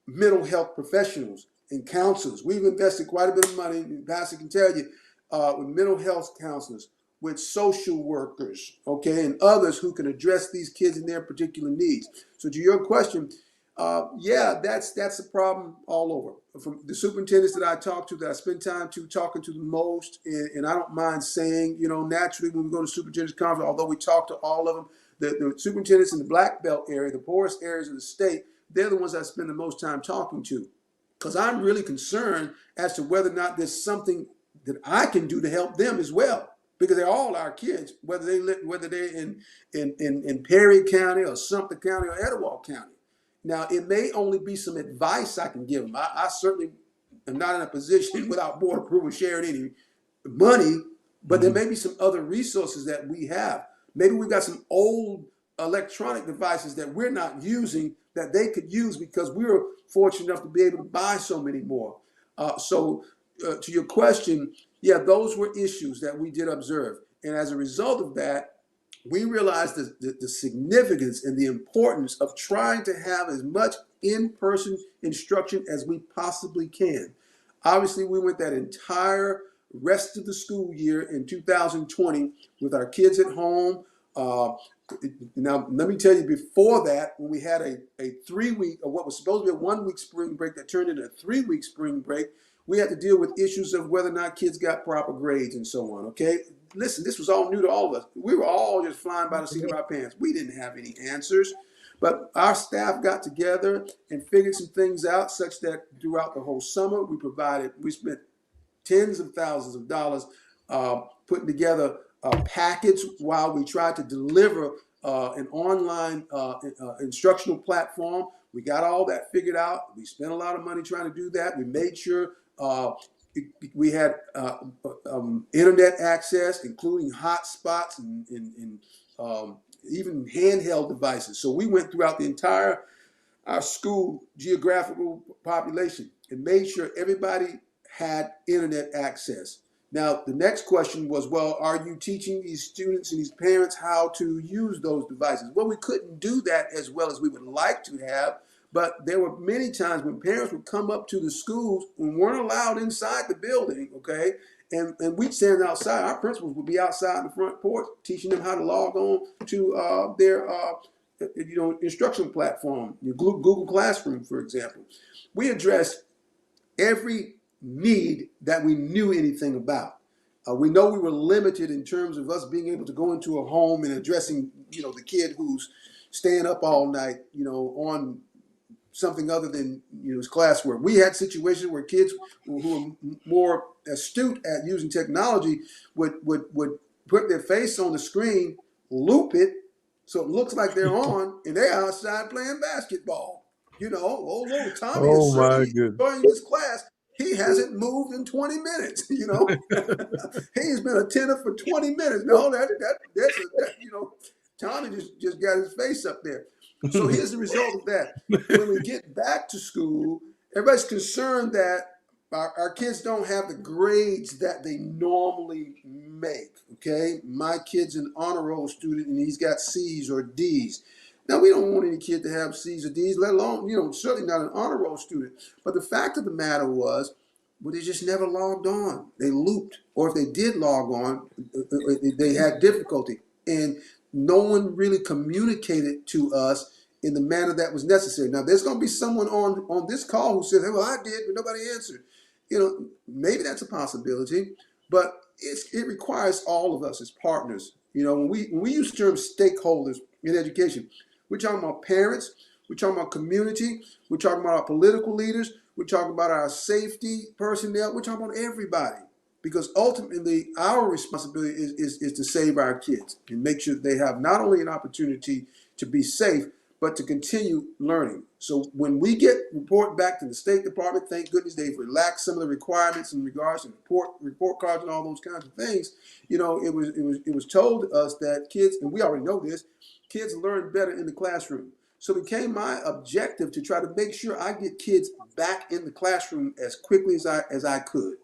mental health professionals and counselors. We've invested quite a bit of money, and Pastor can tell you, with mental health counselors, with social workers, okay, and others who can address these kids and their particular needs. So to your question, that's a problem all over. From the superintendents that I talk to, that I spend time talking to the most, and I don't mind saying, naturally when we go to superintendent's conference, although we talk to all of them, the superintendents in the Black Belt area, the poorest areas of the state, they're the ones I spend the most time talking to, because I'm really concerned as to whether or not there's something that I can do to help them as well. Because they're all our kids, whether they're in Perry County or Sumter County or Etowah County. Now, it may only be some advice I can give them. I certainly am not in a position without board approval sharing any money, but there may be some other resources that we have. Maybe we've got some old electronic devices that we're not using that they could use because we were fortunate enough to be able to buy so many more. To your question, yeah, those were issues that we did observe. And as a result of that, we realized the significance and the importance of trying to have as much in-person instruction as we possibly can. Obviously, we went that entire rest of the school year in 2020 with our kids at home. Now, let me tell you, before that, when we had a 3-week, or what was supposed to be a 1-week spring break that turned into a 3-week spring break, we had to deal with issues of whether or not kids got proper grades and so on, okay? Listen, this was all new to all of us. We were all just flying by the seat of our pants. We didn't have any answers, but our staff got together and figured some things out such that throughout the whole summer, we spent tens of thousands of dollars putting together packets while we tried to deliver an online instructional platform. We got all that figured out. We spent a lot of money trying to do that. We made sure we had internet access, including hotspots and even handheld devices. So we went throughout the entire our school geographical population and made sure everybody had internet access. Now, the next question was, well, are you teaching these students and these parents how to use those devices? Well, we couldn't do that as well as we would like to have, but there were many times when parents would come up to the schools and weren't allowed inside the building, okay? And we'd stand outside. Our principals would be outside in the front porch teaching them how to log on to their instruction platform, Google Classroom, for example. We addressed every need that we knew anything about. We know we were limited in terms of us being able to go into a home and addressing, the kid who's staying up all night, on something other than his classwork. We had situations where kids who were more astute at using technology would put their face on the screen, loop it, so it looks like they're on, and they're outside playing basketball. Old little Tommy is certainly enjoying this class. He hasn't moved in 20 minutes. He's been attentive for 20 minutes. No, Tommy just got his face up there. So here's the result of that. When we get back to school, everybody's concerned that our kids don't have the grades that they normally make. Okay, my kid's an honor roll student and he's got C's or D's. Now we don't want any kid to have C's or D's, let alone, certainly not an honor roll student. But the fact of the matter was, well, they just never logged on. They looped, or if they did log on, they had difficulty, and no one really communicated to us in the manner that was necessary. Now, there's going to be someone on this call who says, hey, well, I did, but nobody answered. Maybe that's a possibility, but it requires all of us as partners. When we use the term stakeholders in education, we're talking about parents, we're talking about community, we're talking about our political leaders, we're talking about our safety personnel, we're talking about everybody. Because ultimately, our responsibility is to save our kids and make sure they have not only an opportunity to be safe, but to continue learning. So when we get report back to the State Department, thank goodness they've relaxed some of the requirements in regards to report cards and all those kinds of things. It was told to us that kids, and we already know this, kids learn better in the classroom. So it became my objective to try to make sure I get kids back in the classroom as quickly as I could.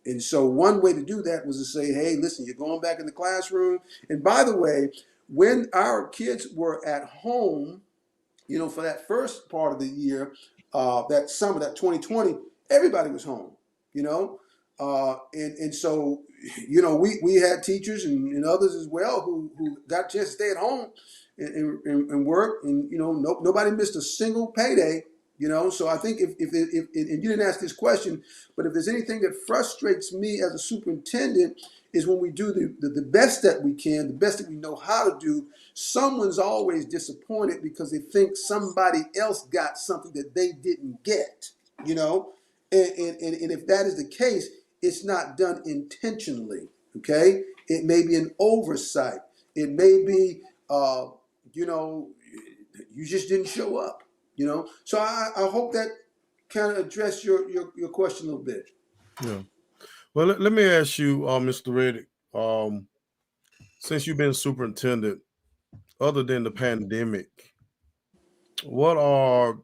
And so one way to do that was to say, hey, listen, you're going back in the classroom. And by the way, when our kids were at home, for that first part of the year, that summer, that 2020, everybody was home, and so, we had teachers and others as well who got a chance to stay at home and work, and, nobody missed a single payday. So I think if and you didn't ask this question, but if there's anything that frustrates me as a superintendent is when we do the best that we can, the best that we know how to do, someone's always disappointed because they think somebody else got something that they didn't get, and if that is the case, it's not done intentionally, okay? It may be an oversight. It may be, you just didn't show up. So I hope that kind of addressed your question a little bit. Yeah. Well, let me ask you, Mr. Reddick, since you've been superintendent, other than the pandemic, what are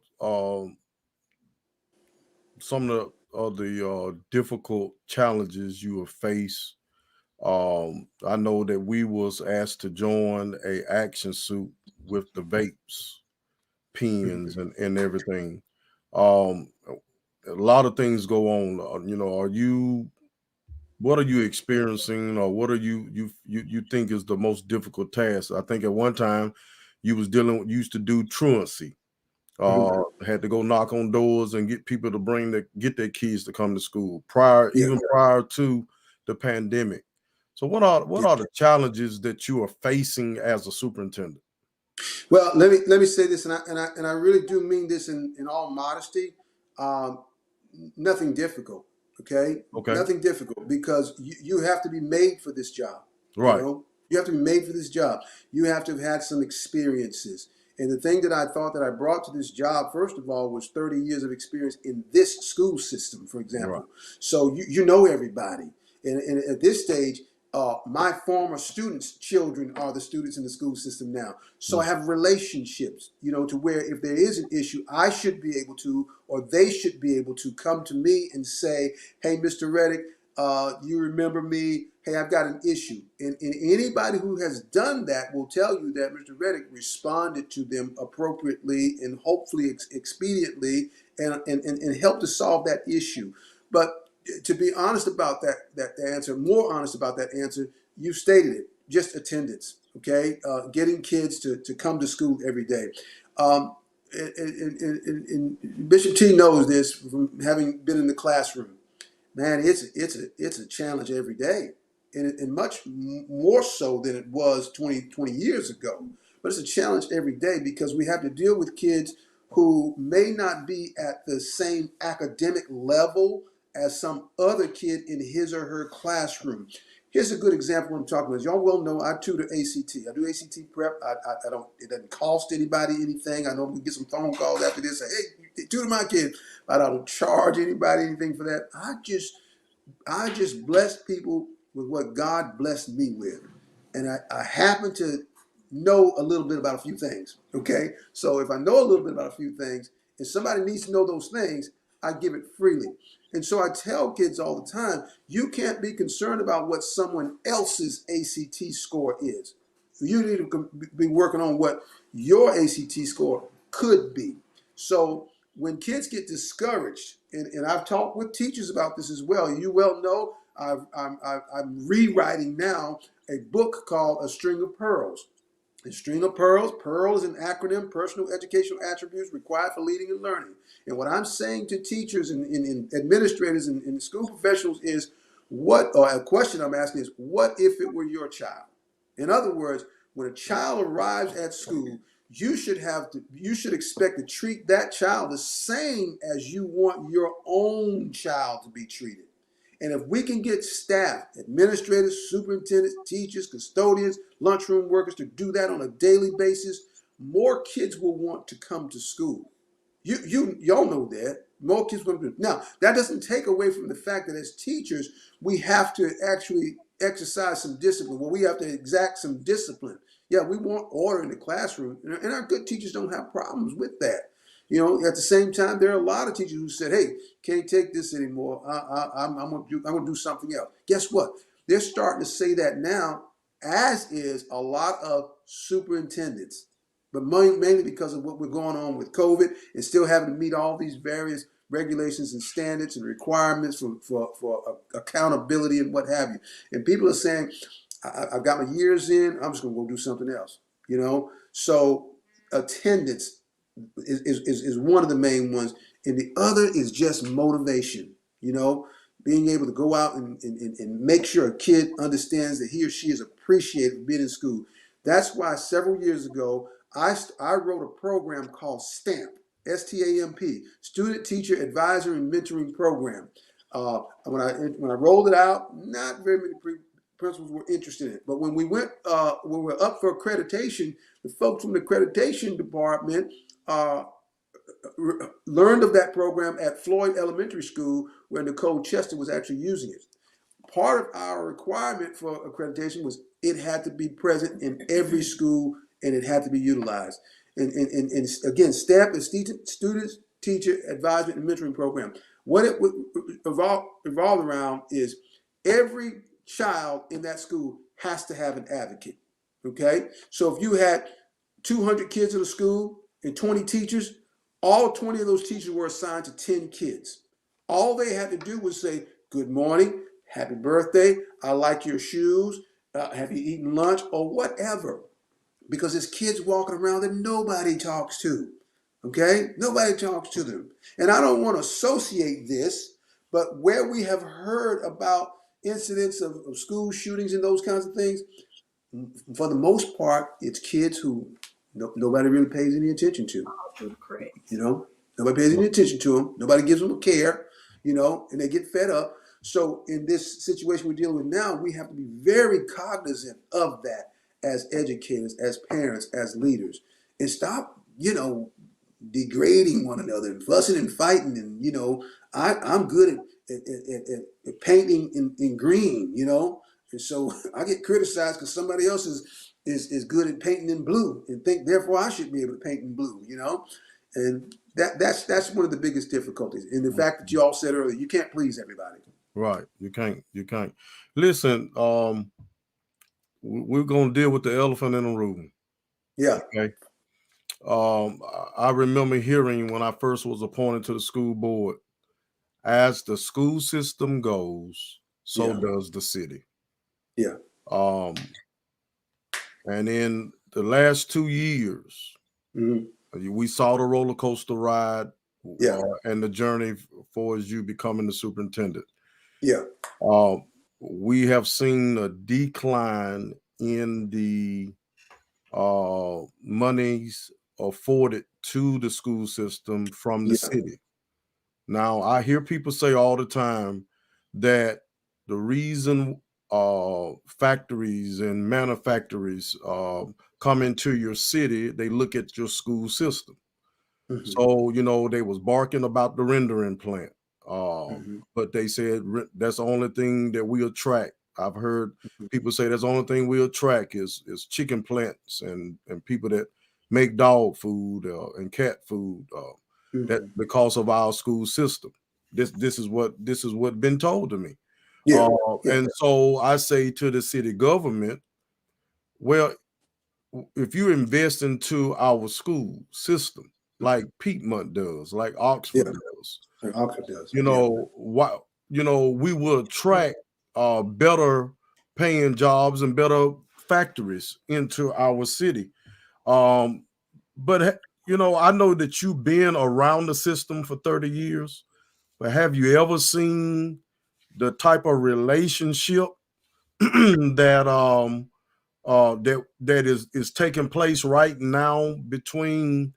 some of the difficult challenges you have faced? I know that we was asked to join a action suit with the vapes, pens, and everything. A lot of things go on. What are you experiencing, or what are you think is the most difficult task? I think at one time you used to do truancy. Had to go knock on doors and get people to get their kids to come to school even prior to the pandemic. So what are the challenges that you are facing as a superintendent? Well, let me say this, and I really do mean this in all modesty. Nothing difficult, okay? Nothing difficult, because you have to be made for this job. Right. You have to be made for this job. You have to have had some experiences. And the thing that I thought that I brought to this job, first of all, was 30 years of experience in this school system, for example. Right. So you know everybody. And at this stage, my former students' children are the students in the school system now. So I have relationships, to where if there is an issue, I should be able to, or they should be able to come to me and say, hey, Mr. Reddick, you remember me? Hey, I've got an issue. And anybody who has done that will tell you that Mr. Reddick responded to them appropriately and hopefully expediently and helped to solve that issue. But to be honest about that answer, more honest about that answer, you stated it, just attendance, okay? Getting kids to come to school every day. And Bishop T knows this from having been in the classroom. Man, it's a challenge every day, and much more so than it was 20 years ago. But it's a challenge every day because we have to deal with kids who may not be at the same academic level as some other kid in his or her classroom. Here's a good example of what I'm talking about. As y'all well know, I tutor ACT. I do ACT prep. I don't. It doesn't cost anybody anything. I know we get some phone calls after this. Say, hey, tutor my kid. I don't charge anybody anything for that. I just bless people with what God blessed me with, and I happen to know a little bit about a few things. Okay, so if I know a little bit about a few things, and somebody needs to know those things, I give it freely. And so I tell kids all the time, you can't be concerned about what someone else's ACT score is. You need to be working on what your ACT score could be. So when kids get discouraged, and I've talked with teachers about this as well, you well know I'm rewriting now a book called A String of Pearls. A string of pearls. Pearl is an acronym, personal educational attributes required for leading and learning. And what I'm saying to teachers and administrators and school professionals is or a question I'm asking is, what if it were your child? In other words, when a child arrives at school, you should expect to treat that child the same as you want your own child to be treated. And if we can get staff, administrators, superintendents, teachers, custodians, lunchroom workers to do that on a daily basis, more kids will want to come to school. Y'all know that. More kids want to do. Now, that doesn't take away from the fact that as teachers, we have to actually exercise some discipline. Well, we have to exact some discipline. Yeah, we want order in the classroom, and our good teachers don't have problems with that. At the same time, there are a lot of teachers who said, "Hey, can't take this anymore. I'm going to do something else." Guess what? They're starting to say that now, as is a lot of superintendents, but mainly because of what we're going on with COVID and still having to meet all these various regulations and standards and requirements for accountability and what have you. And people are saying, I've got my years in, I'm just going to go do something else. So attendance is one of the main ones, and the other is just motivation. Being able to go out and make sure a kid understands that he or she is appreciated for being in school. That's why several years ago I wrote a program called STAMP, STAMP, Student Teacher Advisor and Mentoring Program. When I rolled it out, not very many principals were interested in it. But when we were up for accreditation, the folks from the accreditation department learned of that program at Floyd Elementary School, where Nicole Chester was actually using it. Part of our requirement for accreditation was it had to be present in every school and it had to be utilized. And again, STEP is Students Teacher Advisement and Mentoring Program. What it would revolve around is every child in that school has to have an advocate. Okay? So if you had 200 kids in a school and 20 teachers, all 20 of those teachers were assigned to 10 kids. All they had to do was say, "Good morning, happy birthday, I like your shoes, have you eaten lunch," or whatever. Because there's kids walking around that nobody talks to. Okay? Nobody talks to them. And I don't want to associate this, but where we have heard about incidents of school shootings and those kinds of things, for the most part, it's kids who nobody really pays any attention to. Nobody pays any attention to them. Nobody gives them a care, and they get fed up. So in this situation we're dealing with now, we have to be very cognizant of that as educators, as parents, as leaders, and stop, degrading one another and fussing and fighting. And, I'm good at painting in green, and so I get criticized because somebody else is good at painting in blue and think therefore I should be able to paint in blue, and that's one of the biggest difficulties. And the fact that you all said earlier, you can't please everybody. Right. You can't. Listen, we're going to deal with the elephant in the room. Yeah. Okay. I remember hearing when I first was appointed to the school board, as the school system goes, so does the city. Yeah. And in the last 2 years, we saw the roller coaster ride and the journey for you becoming the superintendent. Yeah. We have seen a decline in the monies afforded to the school system from the city. Now, I hear people say all the time that the reason factories and manufacturers come into your city, they look at your school system. So, they was barking about the rendering plant. But they said that's the only thing that we attract I've heard people say that's the only thing we'll track is chicken plants and people that make dog food and cat food. That because of our school system. This is what been told to me. Yeah. And so I say to the city government, well, if you invest into our school system like Piedmont does, like Oxford does, Oxford does. you know, we will attract better paying jobs and better factories into our city. But I know that you've been around the system for 30 years, but have you ever seen the type of relationship that is taking place right now between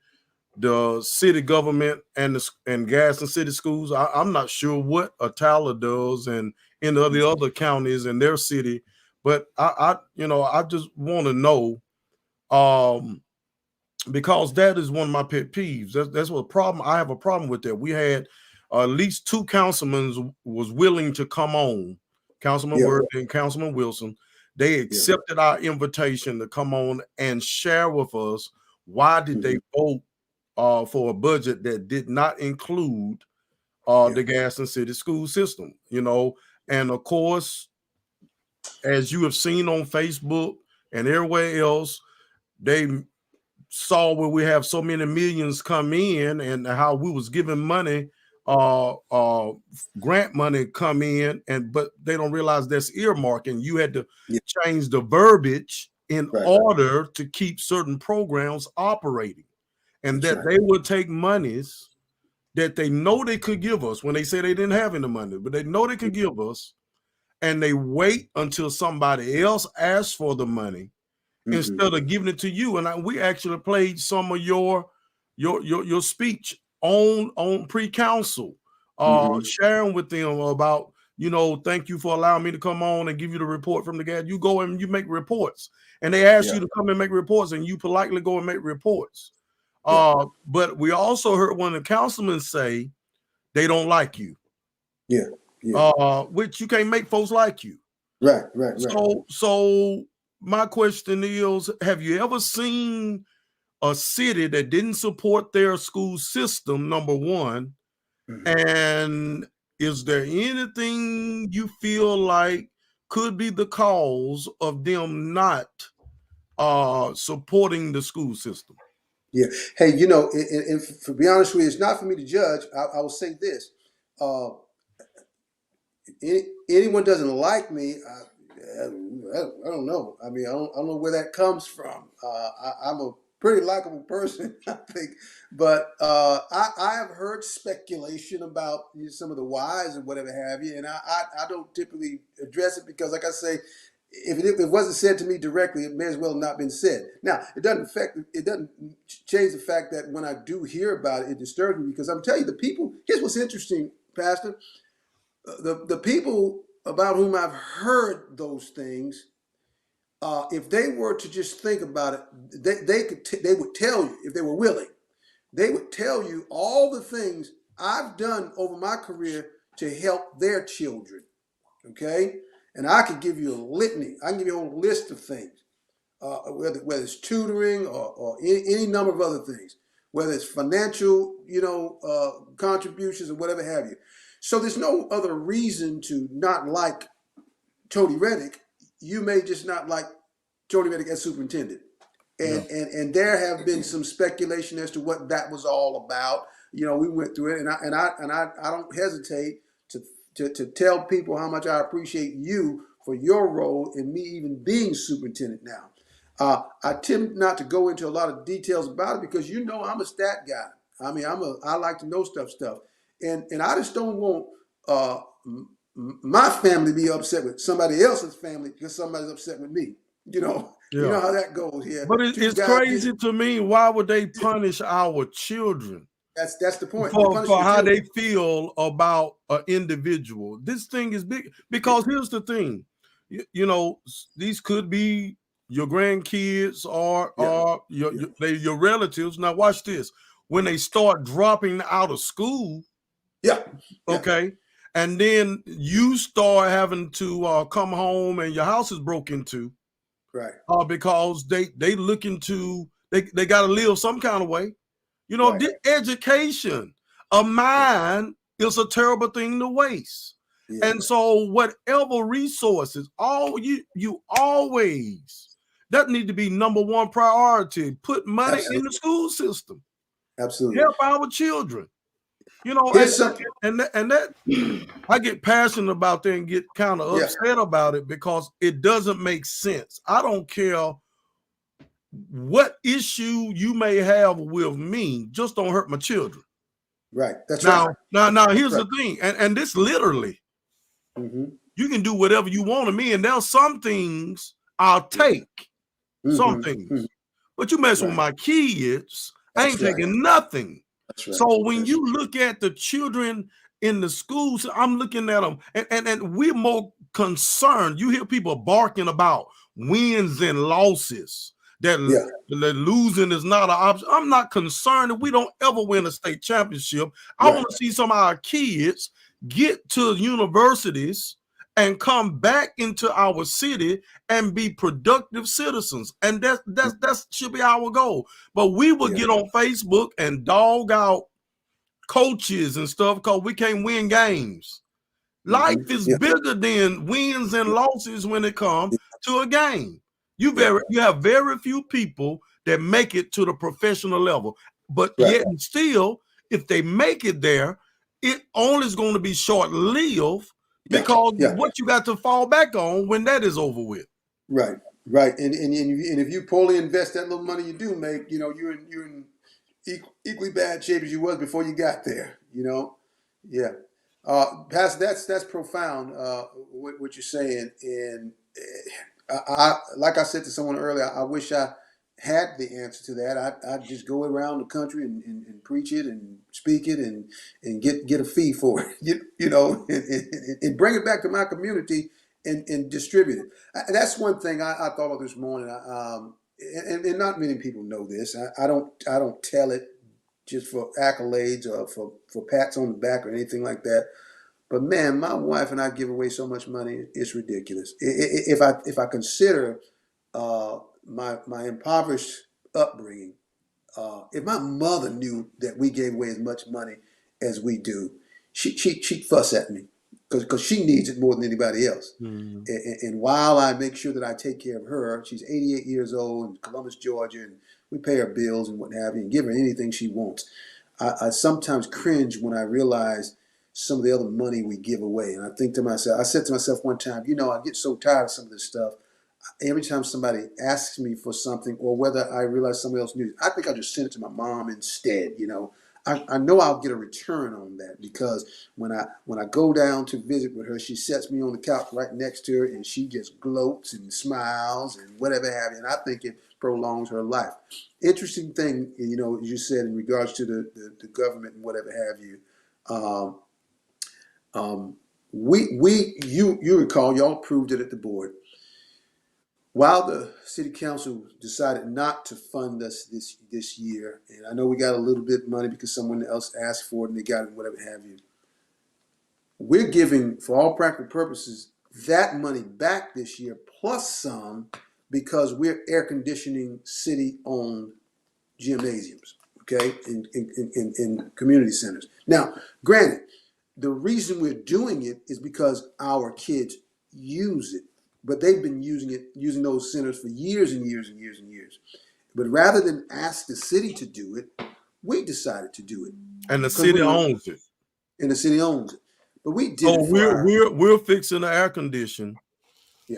the city government and Gadsden City Schools? I'm not sure what Atala does and in the other counties in their city, but I just want to know, because that is one of my pet peeves. That's what problem. I have a problem with that. We had at least 2 councilmen was willing to come on, Councilman Worthy and Councilman Wilson. They accepted our invitation to come on and share with us why did they vote for a budget that did not include the Gadsden City school system. And of course, as you have seen on Facebook and everywhere else, they saw where we have so many millions come in and how we was giving money, grant money come in, but they don't realize that's earmarking. You had to change the verbiage in order to keep certain programs operating, and that they would take monies that they know they could give us when they say they didn't have any money, but they know they could give us, and they wait until somebody else asks for the money instead of giving it to you. And we actually played some of your speech on pre-council, sharing with them about, thank you for allowing me to come on and give you the report from the GAD. You go and you make reports, and they ask you to come and make reports, and you politely go and make reports. But we also heard one of the councilmen say they don't like you. Which you can't make folks like you. Right. So my question is, have you ever seen a city that didn't support their school system, number one? And is there anything you feel like could be the cause of them not supporting the school system? Hey, and to be honest with you, it's not for me to judge. I will say this. Anyone doesn't like me, I don't know. I mean, I don't know where that comes from. I'm a pretty likable person, I think. But I have heard speculation about some of the whys and whatever have you, and I don't typically address it because, like I say, if it wasn't said to me directly, it may as well have not been said. Now, it doesn't change the fact that when I do hear about it, it disturbs me, because I'm telling you, the people. Here's what's interesting, Pastor. The people about whom I've heard those things, if they were to just think about it, they would tell you, if they were willing, they would tell you all the things I've done over my career to help their children. Okay, and I could give you a litany. I can give you a whole list of things, whether it's tutoring or any number of other things, whether it's financial, contributions or whatever have you. So there's no other reason to not like Tony Reddick. You may just not like Tony Reddick as superintendent. And there have been some speculation as to what that was all about. We went through it, and I don't hesitate to tell people how much I appreciate you for your role in me even being superintendent now. I tend not to go into a lot of details about it because I'm a stat guy. I mean, I like to know stuff. And I just don't want my family to be upset with somebody else's family because somebody's upset with me. You know how that goes here. But it's crazy to me. Why would they punish our children? That's the point. For how they feel about an individual. This thing is big because here's the thing. These could be your grandkids or your relatives. Now watch this. When they start dropping out of school. Yeah. Okay. and then you start having to come home and your house is broken into, Right. Because they looking to they got to live some kind of way. Right. The education of mine is a terrible thing to waste. Yeah. And so whatever resources, you always, that need to be number one priority. Put money in the school system. Absolutely. Help our children. Here's something. And that I get passionate about that and get kind of upset about it because it doesn't make sense. I don't care what issue you may have with me, just don't hurt my children. Right. That's now, right. Now, here's the thing, and this literally, you can do whatever you want to me, and there's some things I'll take, some things, but you mess with my kids, I ain't taking nothing. That's right. So when you look at the children in the schools, I'm looking at them, and we're more concerned. You hear people barking about wins and losses. That losing is not an option. I'm not concerned if we don't ever win a state championship. I want to see some of our kids get to universities and come back into our city and be productive citizens. And that should be our goal. But we will get on Facebook and dog out coaches and stuff because we can't win games. Life is bigger than wins and losses when it comes to a game. You have very few people that make it to the professional level, but yet and still, if they make it there, it only is going to be short-lived because what you got to fall back on when that is over with. Right. And if you poorly invest that little money you do make, you're in equally bad shape as you was before you got there. Yeah. Pastor, that's profound. What you're saying, and I like I said to someone earlier, I wish I had the answer to that. I'd just go around the country and preach it and speak it and get a fee for it, and bring it back to my community and distribute it. That's one thing I thought of this morning. And not many people know this. I don't tell it just for accolades or for pats on the back or anything like that. But man, my wife and I give away so much money, it's ridiculous. If I consider my impoverished upbringing, if my mother knew that we gave away as much money as we do, she'd fuss at me because she needs it more than anybody else. And while I make sure that I take care of her, she's 88 years old in Columbus, Georgia, and we pay her bills and what have you, and give her anything she wants. I sometimes cringe when I realize some of the other money we give away. And I think to myself, I said to myself one time, I get so tired of some of this stuff. Every time somebody asks me for something, or whether I realize somebody else needs it, I think I'll just send it to my mom instead. I know I'll get a return on that because when I go down to visit with her, she sets me on the couch right next to her and she just gloats and smiles and whatever have you. And I think it prolongs her life. Interesting thing, as you said in regards to the government and whatever have you. You recall, y'all approved it at the board. While the city council decided not to fund us this year, and I know we got a little bit of money because someone else asked for it and they got it, whatever have you. We're giving, for all practical purposes, that money back this year plus some because we're air conditioning city-owned gymnasiums, okay, in community centers. Now, granted, the reason we're doing it is because our kids use it, but they've been using those centers for years and years and years and years. But rather than ask the city to do it, we decided to do it. And the city owns it. And the city owns it. But we did it for we're fixing the air condition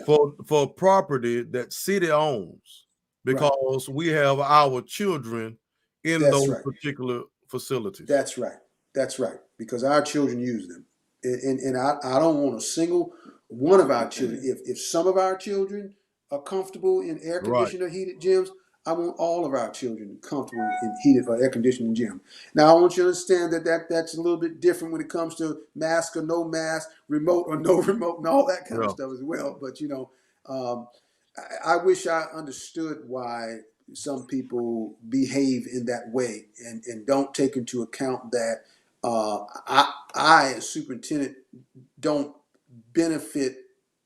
for property that city owns because we have our children in those particular facilities. That's right. That's right. Because our children use them. And I don't want a single one of our children. If some of our children are comfortable in air conditioned or heated gyms, I want all of our children comfortable in heated or air conditioned gym. Now, I want you to understand that's a little bit different when it comes to mask or no mask, remote or no remote, and all that kind of stuff as well. But I wish I understood why some people behave in that way and don't take into account that I as superintendent don't benefit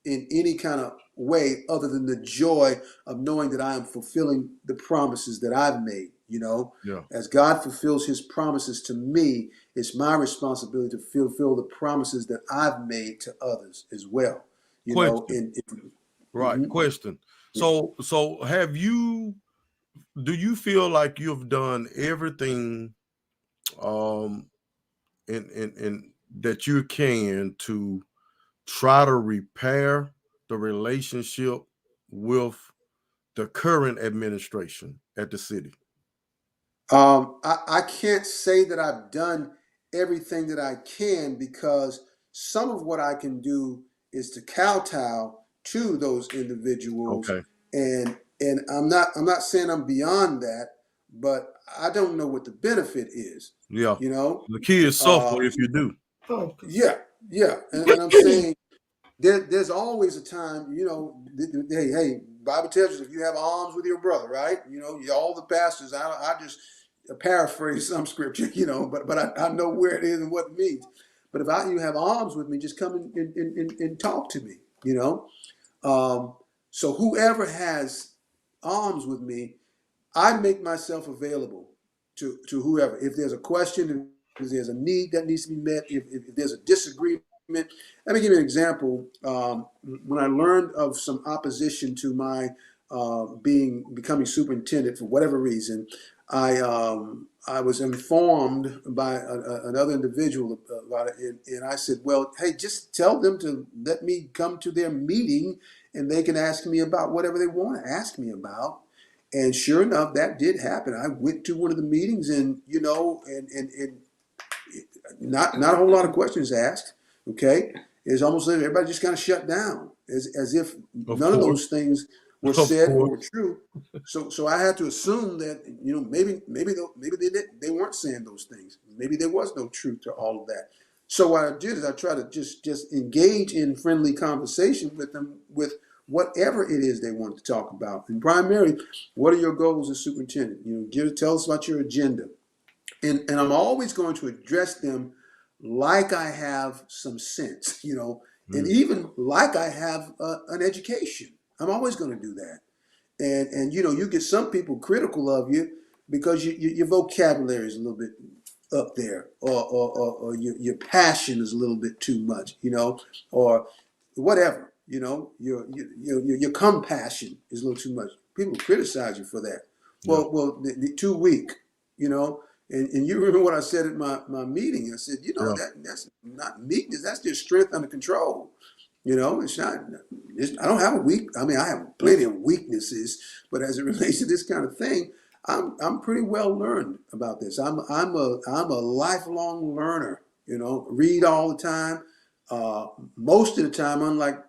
in any kind of way other than the joy of knowing that I am fulfilling the promises that I've made. Yeah. As God fulfills his promises to me, it's my responsibility to fulfill the promises that I've made to others as well. Question. Right. Mhm. Question. So do you feel like you've done everything um in that you can to try to repair the relationship with the current administration at the city? I can't say that I've done everything that I can, because some of what I can do is to kowtow to those individuals, Okay. and I'm not saying I'm beyond that, but I don't know what the benefit is. Yeah. You know, The kids suffer uh, if you do. Focus. yeah, and I'm saying there's always a time. Hey, Bible tells us if you have alms with your brother, right? All the pastors. I just paraphrase some scripture, but I know where it is and what it means. But if you have alms with me, just come and talk to me. So whoever has alms with me, I make myself available to whoever. If there's a question, if there's a need that needs to be met, if there's a disagreement. Let me give you an example. When I learned of some opposition to my becoming superintendent for whatever reason, I was informed by another individual about it, and I said, "Well, hey, just tell them to let me come to their meeting, and they can ask me about whatever they want to ask me about." And sure enough, that did happen. I went to one of the meetings, and and not a whole lot of questions asked. Okay, it's almost like everybody just kind of shut down, as if Of none of course. those things were Of said or course. were true. So I had to assume that maybe they weren't saying those things. Maybe there was no truth to all of that. So what I did is I try to just engage in friendly conversation with them with whatever it is they want to talk about. And primarily, what are your goals as superintendent? Tell us about your agenda. And I'm always going to address them like I have some sense, and even like I have an education. I'm always going to do that. And you get some people critical of you because your vocabulary is a little bit up there, or your passion is a little bit too much, or whatever, your compassion is a little too much. People criticize you for that. Yeah. Well, too weak, you know. And you remember what I said at my meeting? I said, Yeah. that's not meekness. That's just strength under control. It's not. I don't have a weak. I mean, I have plenty of weaknesses, but as it relates to this kind of thing, I'm pretty well learned about this. I'm a lifelong learner. Read all the time. Most of the time, unlike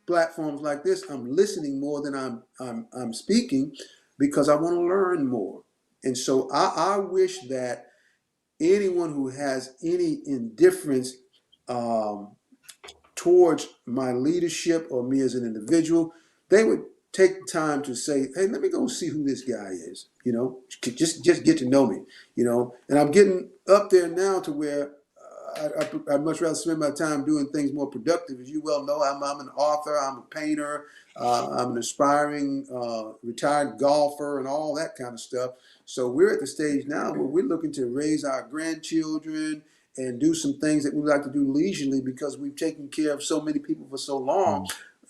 platforms like this, I'm listening more than I'm speaking, because I want to learn more. And so I wish that anyone who has any indifference um, towards my leadership or me as an individual, they would take time to say, "Hey, let me go see who this guy is." Just get to know me. And I'm getting up there now to where I'd much rather spend my time doing things more productive. As you well know, I'm an author, I'm a painter, I'm an aspiring retired golfer, and all that kind of stuff. So we're at the stage now where we're looking to raise our grandchildren and do some things that we like to do leisurely, because we've taken care of so many people for so long.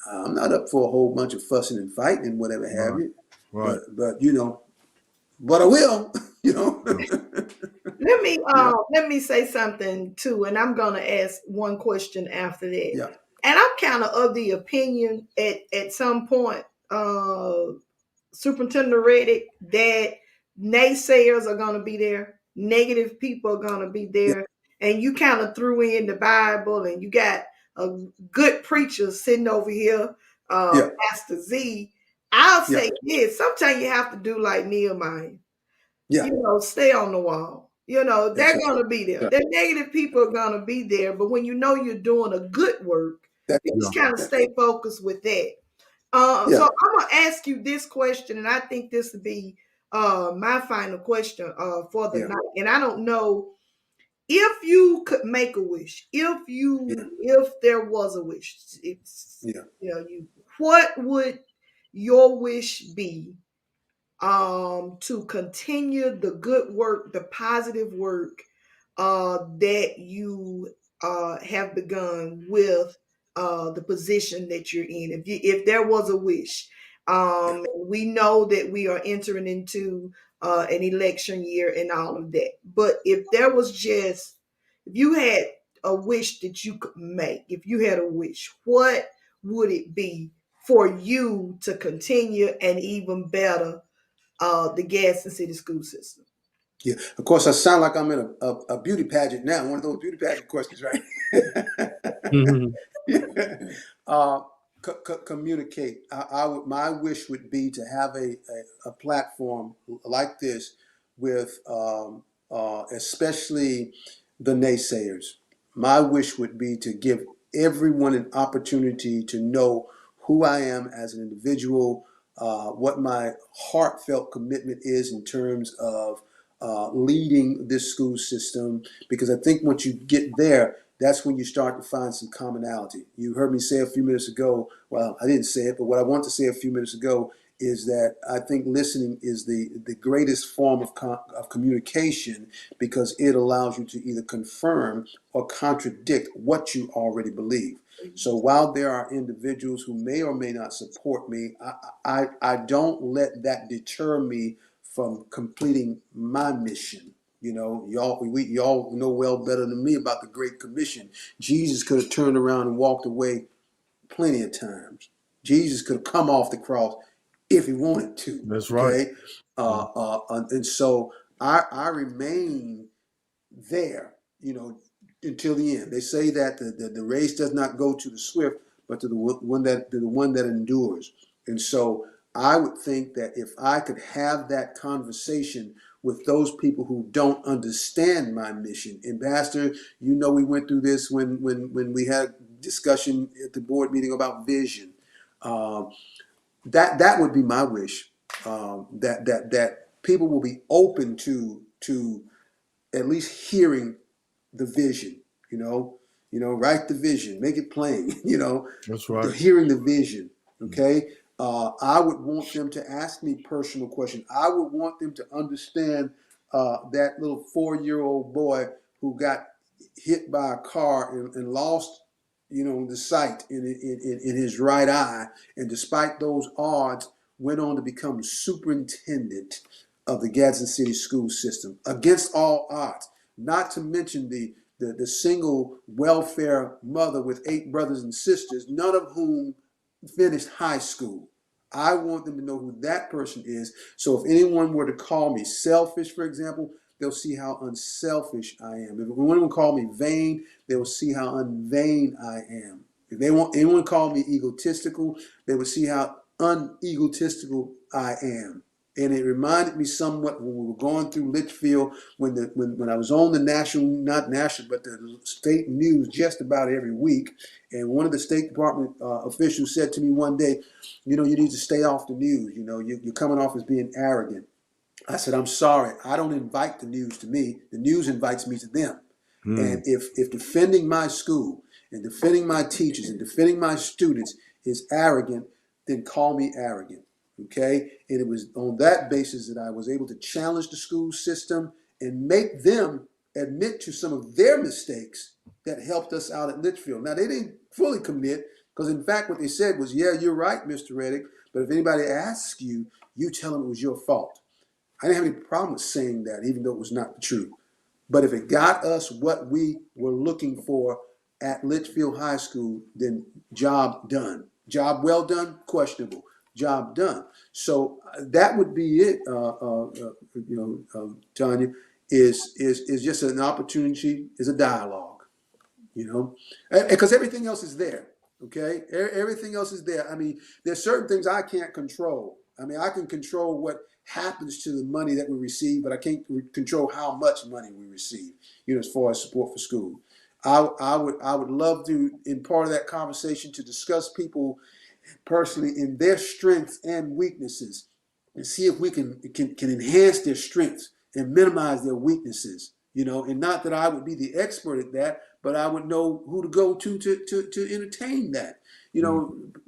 I'm not up for a whole bunch of fussing and fighting and whatever have Right. you. Right. But I will. Yeah, Let me say something too, and I'm gonna ask one question after that. yeah, And I'm kind of the opinion at some point, Superintendent Reddick, that naysayers are gonna be there, negative people are gonna be yeah, there, and you kind of threw in the Bible, and you got a good preacher sitting over here, yeah, Pastor Z. I'll yeah, say this: sometimes you have to do like Nehemiah. yeah. Stay on the wall. That's They're right. going to be there. The negative people are going to be there. But when you're doing a good work, That, you Yeah. just kind of that, stay focused with that. So yeah, I'm going to ask you this question, and I think this will be my final question for the yeah, night. And I don't know if you could make a wish, if there was a wish, it's Yeah. what would your wish be to continue the good work, the positive work that you have begun with the position that you're in. If there was a wish, we know that we are entering into an election year and all of that. But if there was just, if you had a wish that you could make, if you had a wish, what would it be for you to continue and even better the Gadsden City school system? Yeah. Of course, I sound like I'm in a beauty pageant now. One of those beauty pageant questions, right? Mhm. uh, communicate. I would. My wish would be to have a platform like this with especially the naysayers. My wish would be to give everyone an opportunity to know who I am as an individual, what my heartfelt commitment is in terms of leading this school system, because I think once you get there, that's when you start to find some commonality. You heard me say a few minutes ago, well, I didn't say it, but what I want to say a few minutes ago is that I think listening is the greatest form of communication, because it allows you to either confirm or contradict what you already believe. So while there are individuals who may or may not support me, I don't let that deter me from completing my mission. You know, y'all know well better than me about the Great Commission. Jesus could have turned around and walked away plenty of times. Jesus could have come off the cross if he wanted to. That's right. Okay, and so I remain there, until the end. They say that the race does not go to the swift, but to the one that endures. And so I would think that if I could have that conversation with those people who don't understand my mission, Ambassador, we went through this when we had discussion at the board meeting about vision. Um, that would be my wish. That people will be open to at least hearing the vision, write the vision, make it plain, That's right. hearing the vision. Okay. I would want them to ask me personal questions. I would want them to understand that little 4-year-old boy who got hit by a car and lost, the sight in his right eye. And despite those odds, went on to become superintendent of the Gadsden City school system against all odds. Not to mention the single welfare mother with 8 brothers and sisters, none of whom finished high school. I want them to know who that person is. So if anyone were to call me selfish, for example, they'll see how unselfish I am. If anyone would call me vain, they will see how unvain I am. If anyone call me egotistical, they will see how unegotistical I am. And it reminded me somewhat when we were going through Litchfield, when I was on the not national, but the state news just about every week. And one of the State Department officials said to me one day, you need to stay off the news. You're coming off as being arrogant. I said, I'm sorry. I don't invite the news to me. The news invites me to them. And if defending my school and defending my teachers and defending my students is arrogant, then call me arrogant. Okay? And it was on that basis that I was able to challenge the school system and make them admit to some of their mistakes that helped us out at Litchfield. Now, they didn't fully commit, because in fact what they said was, yeah, you're right, Mr. Reddick, but if anybody asks you, you tell them it was your fault. I didn't have any problem with saying that, even though it was not the truth. But if it got us what we were looking for at Litchfield High School, then job done. Job well done? Questionable. Job done. So that would be it, Tanya, is just an opportunity, is a dialogue, because everything else is there. Okay, everything else is there. I mean, there's certain things I can't control. I mean, I can control what happens to the money that we receive, but I can't control how much money we receive, as far as support for school. I would love to, in part of that conversation, to discuss people personally in their strengths and weaknesses, and see if we can enhance their strengths and minimize their weaknesses. and not that I would be the expert at that, but I would know who to go to entertain that.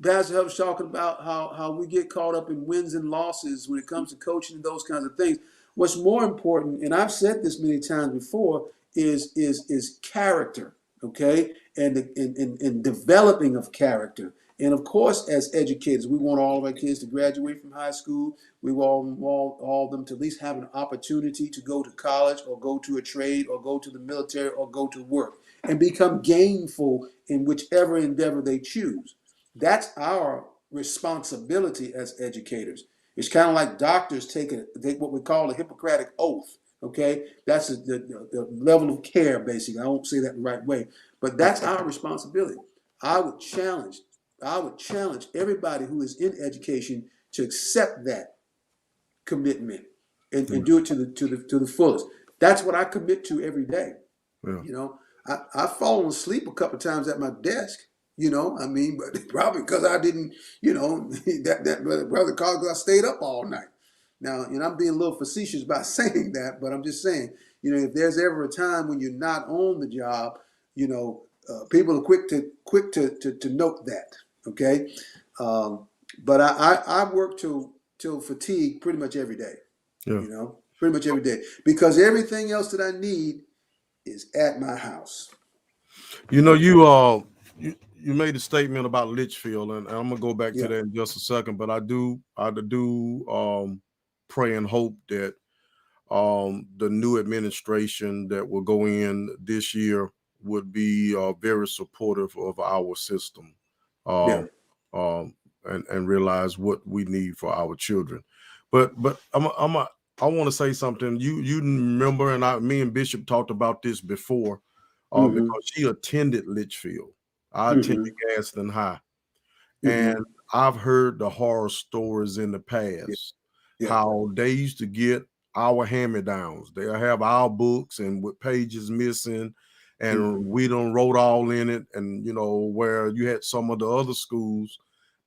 Pastor Hubb's talking about how we get caught up in wins and losses when it comes to coaching and those kinds of things. What's more important, and I've said this many times before, is character, okay, and developing of character. And of course, as educators, we want all of our kids to graduate from high school. We want all of them to at least have an opportunity to go to college or go to a trade or go to the military or go to work and become gainful in whichever endeavor they choose. That's our responsibility as educators. It's kind of like doctors take what we call a Hippocratic oath. Okay, that's the level of care, basically. I won't say that the right way, but that's our responsibility. I would challenge everybody who is in education to accept that commitment and do it to the fullest. That's what I commit to every day. Yeah. I've fallen asleep a couple of times at my desk. But probably because I didn't, that brother called because I stayed up all night. Now, I'm being a little facetious by saying that, but I'm just saying, if there's ever a time when you're not on the job, people are quick to note that. Okay, but I work till fatigue pretty much every day. Yeah. Pretty much every day, because everything else that I need is at my house. You made a statement about Litchfield, and I'm gonna go back to that in just a second. But I do pray and hope that the new administration that will go in this year would be very supportive of our system, and realize what we need for our children. But I want to say something. You remember, and me and Bishop talked about this before, because she attended Litchfield. I attended Gadsden High, and I've heard the horror stories in the past, how they used to get our hand-me-downs. They'll have our books and with pages missing, and we done wrote all in it. And where you had some of the other schools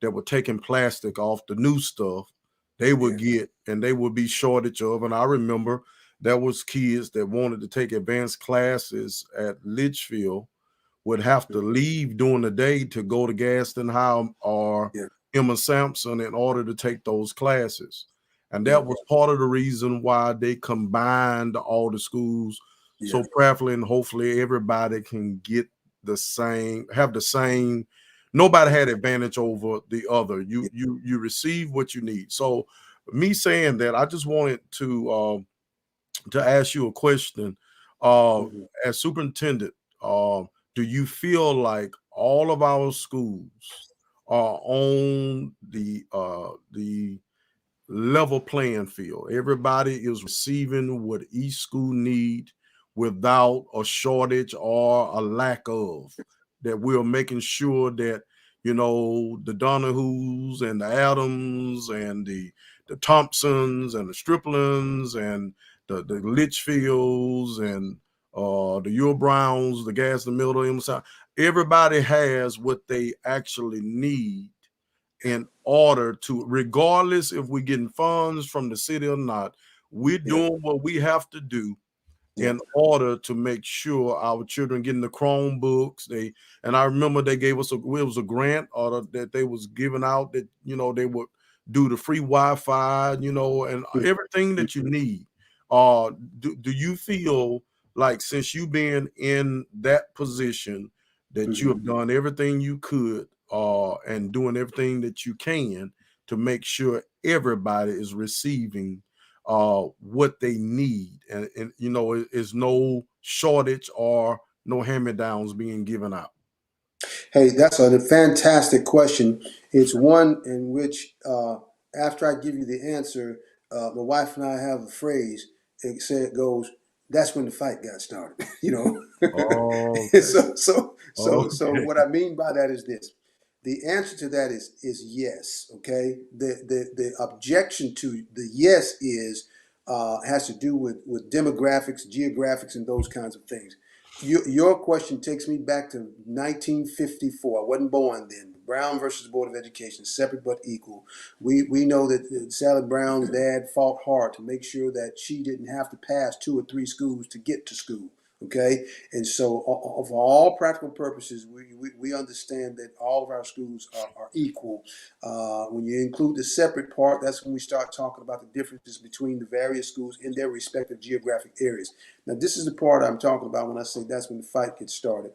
that were taking plastic off the new stuff, they would get, and they would be shortage of. And I remember there was kids that wanted to take advanced classes at Litchfield would have to leave during the day to go to Gadsden High or Emma Sampson in order to take those classes. And that was part of the reason why they combined all the schools. So prayerfully and hopefully everybody can get have the same. Nobody had advantage over the other. You receive what you need. So me saying that, I just wanted to ask you a question. As superintendent, do you feel like all of our schools are on the level playing field? Everybody is receiving what each school need without a shortage or a lack of, that we're making sure that, the Donahues and the Adams and the Thompsons and the Striplings and the Litchfields and the Ewell Browns, the Gadsden Middle, everybody has what they actually need in order to, regardless if we're getting funds from the city or not, we're doing what we have to do in order to make sure our children getting the Chromebooks. And I remember they gave us it was a grant that they was giving out that, they would do the free Wi-Fi, and everything that you need. Do you feel like, since you've been in that position, that you have done everything you could and doing everything that you can to make sure everybody is receiving what they need, and is no shortage or no hand-me-downs being given out? Hey, that's a fantastic question. It's one in which, after I give you the answer, my wife and I have a phrase. It goes, "That's when the fight got started." Okay. So what I mean by that is this: the answer to that is yes. Okay. The objection to the yes is has to do with demographics, geographics, and those kinds of things. Your question takes me back to 1954. I wasn't born then, Brown versus Board of Education, separate but equal. We know that Sally Brown's dad fought hard to make sure that she didn't have to pass 2 or 3 schools to get to school. Okay, and so for all practical purposes, we understand that all of our schools are equal. When you include the separate part, that's when we start talking about the differences between the various schools in their respective geographic areas. Now, this is the part I'm talking about when I say that's when the fight gets started.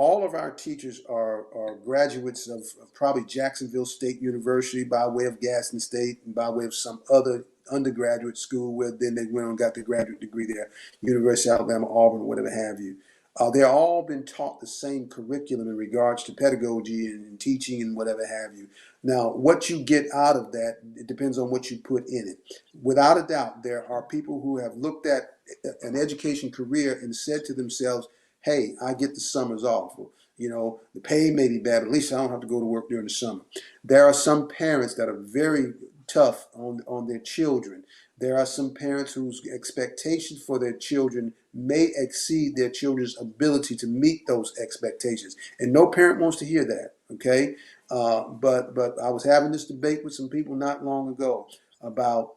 All of our teachers are graduates of probably Jacksonville State University by way of Gadsden State and by way of some other undergraduate school where then they went on and got their graduate degree there, University of Alabama, Auburn, whatever have you. They're all been taught the same curriculum in regards to pedagogy and teaching and whatever have you. Now, what you get out of that, it depends on what you put in it. Without a doubt, there are people who have looked at an education career and said to themselves, hey, I get the summers off. You know, the pay may be bad, but at least I don't have to go to work during the summer. There are some parents that are very tough on their children. There are some parents whose expectations for their children may exceed their children's ability to meet those expectations. And no parent wants to hear that, okay? But I was having this debate with some people not long ago about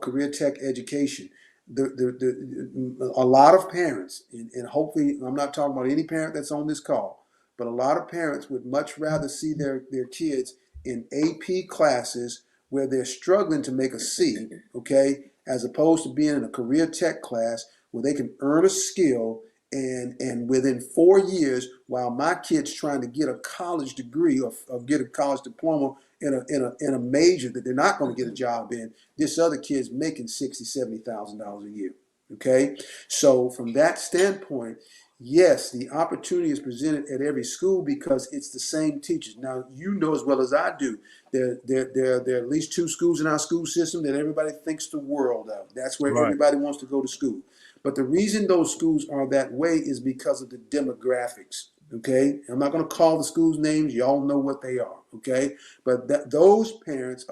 career tech education. A lot of parents, and hopefully I'm not talking about any parent that's on this call, but a lot of parents would much rather see their kids in AP classes where they're struggling to make a C, okay, as opposed to being in a career tech class where they can earn a skill and within 4 years, while my kid's trying to get a college degree or get a college diploma in a major that they're not going to get a job in, this other kid's making $60,000, $70,000 a year. Okay, so from that standpoint, yes, the opportunity is presented at every school because it's the same teachers. Now, you know as well as I do, there are at least 2 schools in our school system that everybody thinks the world of. That's where Right. everybody wants to go to school. But the reason those schools are that way is because of the demographics. Okay, I'm not going to call the schools names. You all know what they are. Okay, but those parents,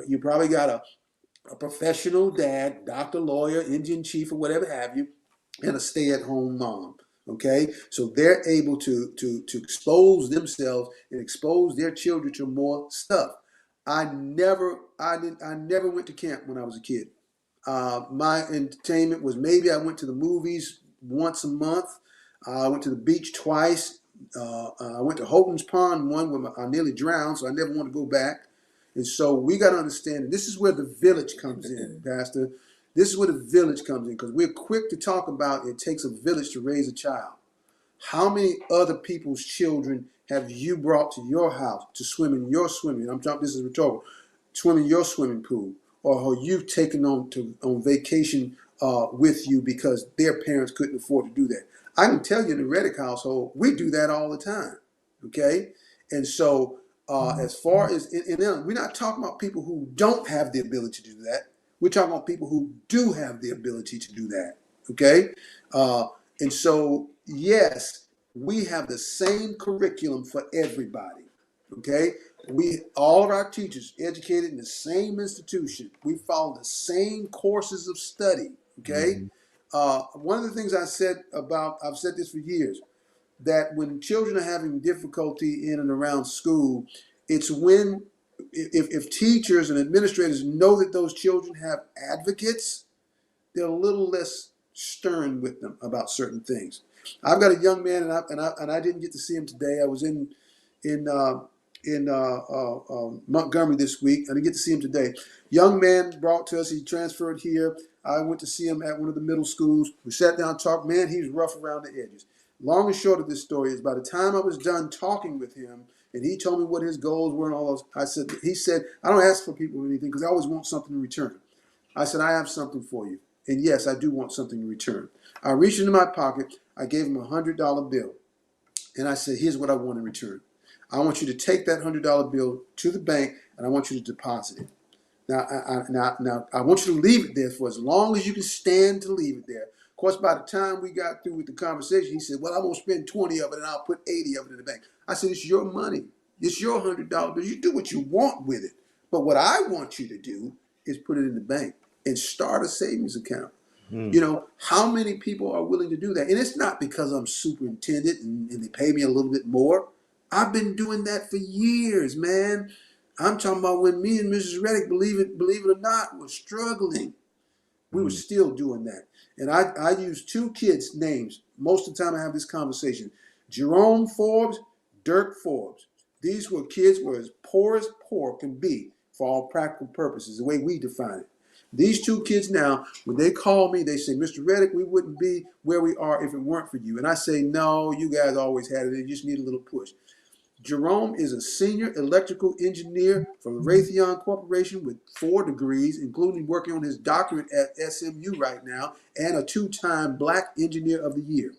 you probably got a professional dad, doctor, lawyer, Indian chief, or whatever have you, and a stay-at-home mom. Okay, so they're able to expose themselves and expose their children to more stuff. I never went to camp when I was a kid. My entertainment was maybe I went to the movies once a month. I went to the beach twice. I went to Houghton's Pond one where I nearly drowned, so I never want to go back. And so we got to understand, and this is where the village comes in, Pastor. This is where the village comes in, because we're quick to talk about it takes a village to raise a child. How many other people's children have you brought to your house to swim in your swimming? I'm talking, this is rhetorical. Swim in your swimming pool, or you've taken on vacation with you because their parents couldn't afford to do that. I can tell you in the Reddick household, we do that all the time. Okay, and so as far as we're not talking about people who don't have the ability to do that. We're talking about people who do have the ability to do that. Okay, and so yes, we have the same curriculum for everybody. Okay, all of our teachers educated in the same institution. We follow the same courses of study. Okay, one of the things I've said this for years, that when children are having difficulty in and around school, it's when if teachers and administrators know that those children have advocates, they're a little less stern with them about certain things. I've got a young man, and I didn't get to see him today. I was in Montgomery this week. I didn't get to see him today. Young man brought to us. He transferred here. I went to see him at one of the middle schools. We sat down and talked. Man, he was rough around the edges. Long and short of this story is by the time I was done talking with him, and he told me what his goals were and all those, he said, I don't ask for people or anything because I always want something in return. I said, I have something for you. And yes, I do want something in return. I reached into my pocket. I gave him a $100 bill. And I said, here's what I want in return. I want you to take that $100 bill to the bank, and I want you to deposit it. Now, I want you to leave it there for as long as you can stand to leave it there. Of course, by the time we got through with the conversation, he said, well, I'm going to spend 20 of it, and I'll put 80 of it in the bank. I said, it's your money. It's your $100 bill. You do what you want with it. But what I want you to do is put it in the bank and start a savings account. You know, how many people are willing to do that? And it's not because I'm superintendent and they pay me a little bit more. I've been doing that for years, man. I'm talking about when me and Mrs. Reddick, believe it or not, were struggling. We were still doing that. And I use two kids' names most of the time I have this conversation. Jerome Forbes, Dirk Forbes. These were kids who were as poor can be for all practical purposes, the way we define it. These two kids now, when they call me, they say, Mr. Reddick, we wouldn't be where we are if it weren't for you. And I say, no, you guys always had it. You just need a little push. Jerome is a senior electrical engineer from Raytheon Corporation with 4 degrees, including working on his doctorate at SMU right now, and a 2-time Black Engineer of the Year.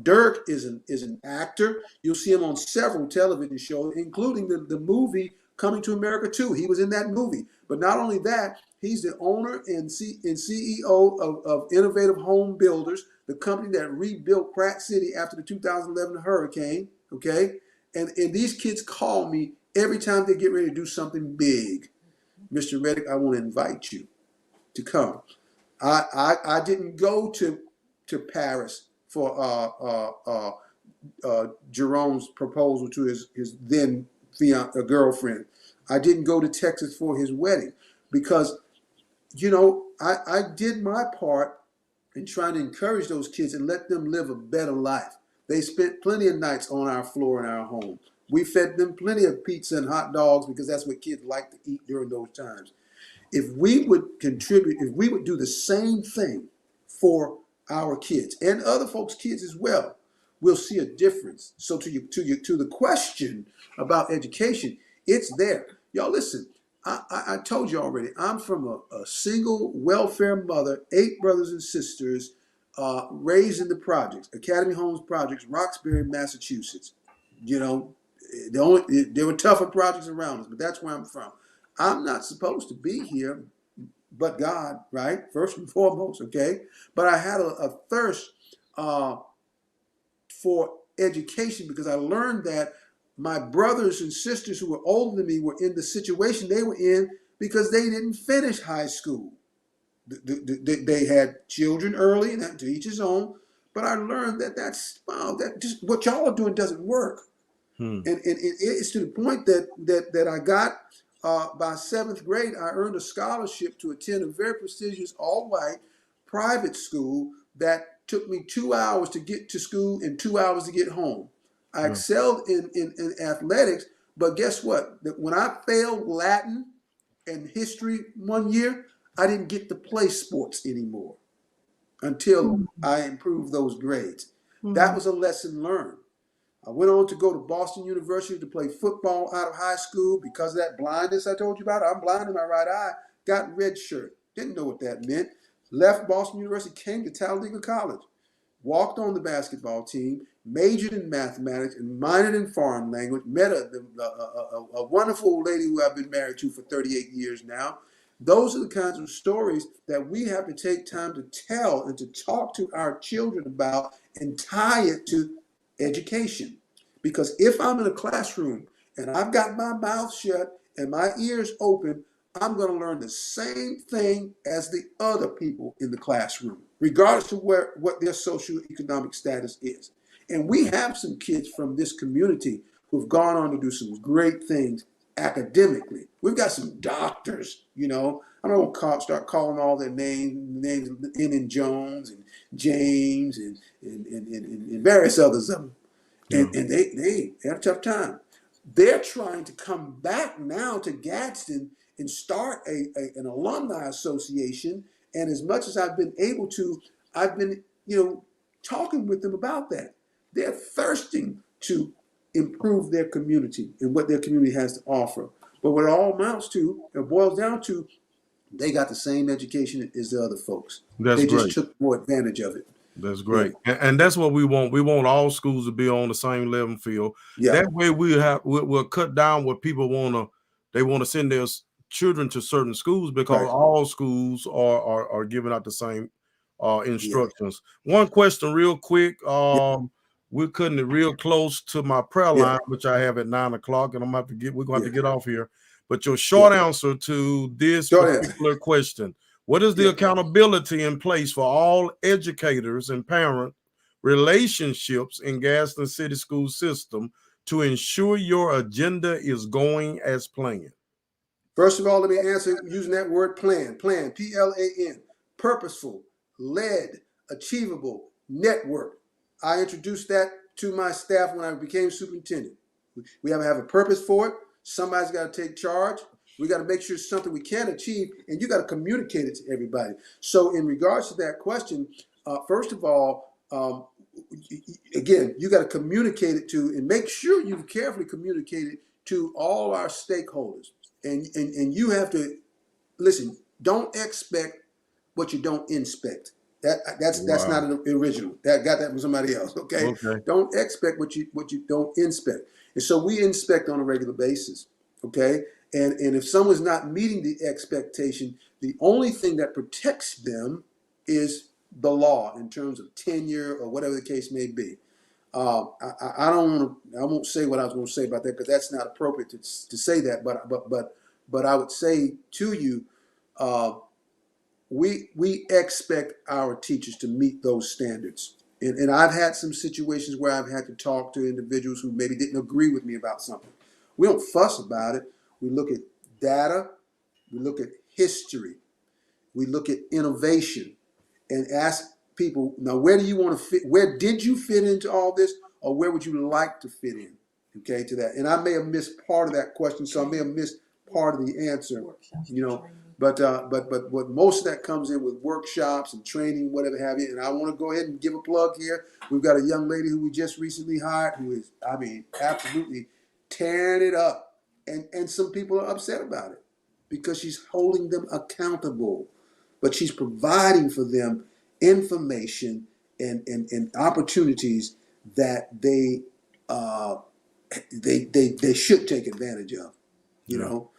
Dirk is an actor. You'll see him on several television shows, including the movie Coming to America 2. He was in that movie. But not only that, he's the owner and CEO of Innovative Home Builders, the company that rebuilt Pratt City after the 2011 hurricane. Okay? And these kids call me every time they get ready to do something big. Mr. Reddick, I want to invite you to come. I didn't go to Paris for Jerome's proposal to his then girlfriend. I didn't go to Texas for his wedding because, you know, I did my part in trying to encourage those kids and let them live a better life. They spent plenty of nights on our floor in our home. We fed them plenty of pizza and hot dogs because that's what kids like to eat during those times. If we would contribute, if we would do the same thing for our kids and other folks' kids as well, we'll see a difference. So to the question about education, it's there. Y'all listen, I told you already, I'm from a single welfare mother, 8 brothers and sisters, raised in the projects, Academy Homes Projects, Roxbury, Massachusetts. You know, there were tougher projects around us, but that's where I'm from. I'm not supposed to be here, but God, right? First and foremost, okay? But I had a thirst for education because I learned that my brothers and sisters who were older than me were in the situation they were in because they didn't finish high school. They had children early, and to each his own. But I learned that that just what y'all are doing doesn't work. And it's to the point that I got by 7th grade, I earned a scholarship to attend a very prestigious all-white private school that took me 2 hours to get to school and 2 hours to get home. I excelled in athletics, but guess what? When I failed Latin and history one year, I didn't get to play sports anymore until I improved those grades. That was a lesson learned. I went on to go to Boston University to play football out of high school because of that blindness I told you about. I'm blind in my right eye. Got red shirt. Didn't know what that meant. Left Boston University, came to Talladega College. Walked on the basketball team, majored in mathematics and minored in foreign language. Met a wonderful old lady who I've been married to for 38 years now. Those are the kinds of stories that we have to take time to tell and to talk to our children about and tie it to education. Because if I'm in a classroom and I've got my mouth shut and my ears open, I'm going to learn the same thing as the other people in the classroom, regardless of what their socioeconomic status is. And we have some kids from this community who've gone on to do some great things academically. We've got some doctors, you know. I'm not going to start calling all their names N. Jones and James and various others of them. And they had a tough time. They're trying to come back now to Gadsden and start an alumni association. And as much as I've been able to, I've been, talking with them about that. They're thirsting to improve their community and what their community has to offer. But what it all amounts to, it boils down to, they got the same education as the other folks. They just took more advantage of it. That's great. Yeah. And that's what we want. We want all schools to be on the same level field. Yeah. That way we'll cut down what people they want to send their children to certain schools because all schools are giving out the same instructions. Yeah. One question real quick. We're cutting it real close to my prayer line, which I have at 9 o'clock, and we're going to have to get off here. But your short answer to this particular question: what is the accountability in place for all educators and parent relationships in Gadsden City School System to ensure your agenda is going as planned? First of all, let me answer using that word plan. Plan, P-L-A-N, purposeful, led, achievable, network. I introduced that to my staff when I became superintendent. We have to have a purpose for it. Somebody's got to take charge. We got to make sure it's something we can achieve, and you got to communicate it to everybody. So in regards to that question, first of all, again, you got to communicate it to, and make sure you carefully communicate it to all our stakeholders. And you have to listen. Don't expect what you don't inspect. That's not an original. Got that from somebody else. Okay. Don't expect what you don't inspect. And so we inspect on a regular basis. Okay. And if someone's not meeting the expectation, the only thing that protects them is the law in terms of tenure or whatever the case may be. I won't say what I was going to say about that because that's not appropriate to say that. But I would say to you, we expect our teachers to meet those standards. And I've had some situations where I've had to talk to individuals who maybe didn't agree with me about something. We don't fuss about it. We look at data. We look at history. We look at innovation and ask people, now, where do you want to fit? Where did you fit into all this, or where would you like to fit in? Okay, to that. And I may have missed part of that question, so I may have missed part of the answer. But what most of that comes in with workshops and training, whatever have you. And I want to go ahead and give a plug here. We've got a young lady who we just recently hired who is, absolutely tearing it up. And some people are upset about it because she's holding them accountable, but she's providing for them information and opportunities that they should take advantage of, you know.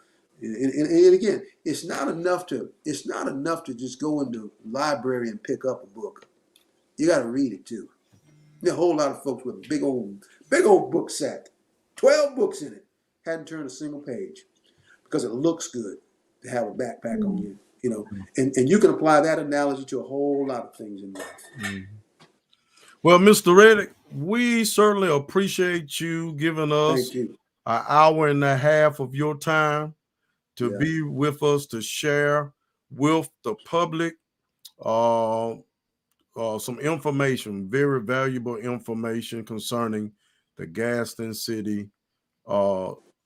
And again, it's not enough to just go into the library and pick up a book. You got to read it too. There are a whole lot of folks with a big old book sack, 12 books in it, hadn't turned a single page because it looks good to have a backpack on you. You know, and you can apply that analogy to a whole lot of things in life. Well, Mr. Reddick, we certainly appreciate you giving us an hour and a half of your time to be with us, to share with the public some information, very valuable information concerning the Gadsden City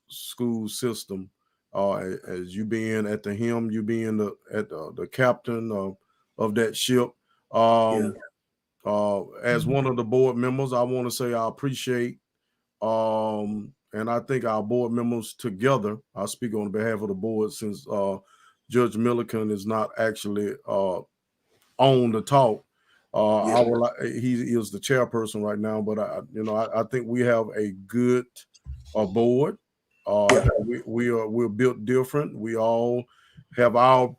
school system. As you being at the helm, you being the captain of that ship. As one of the board members, I want to say I appreciate, and I think our board members together, I speak on behalf of the board since Judge Milliken is not actually on the talk. He is the chairperson right now, but I think we have a good board. We're built different. We all have our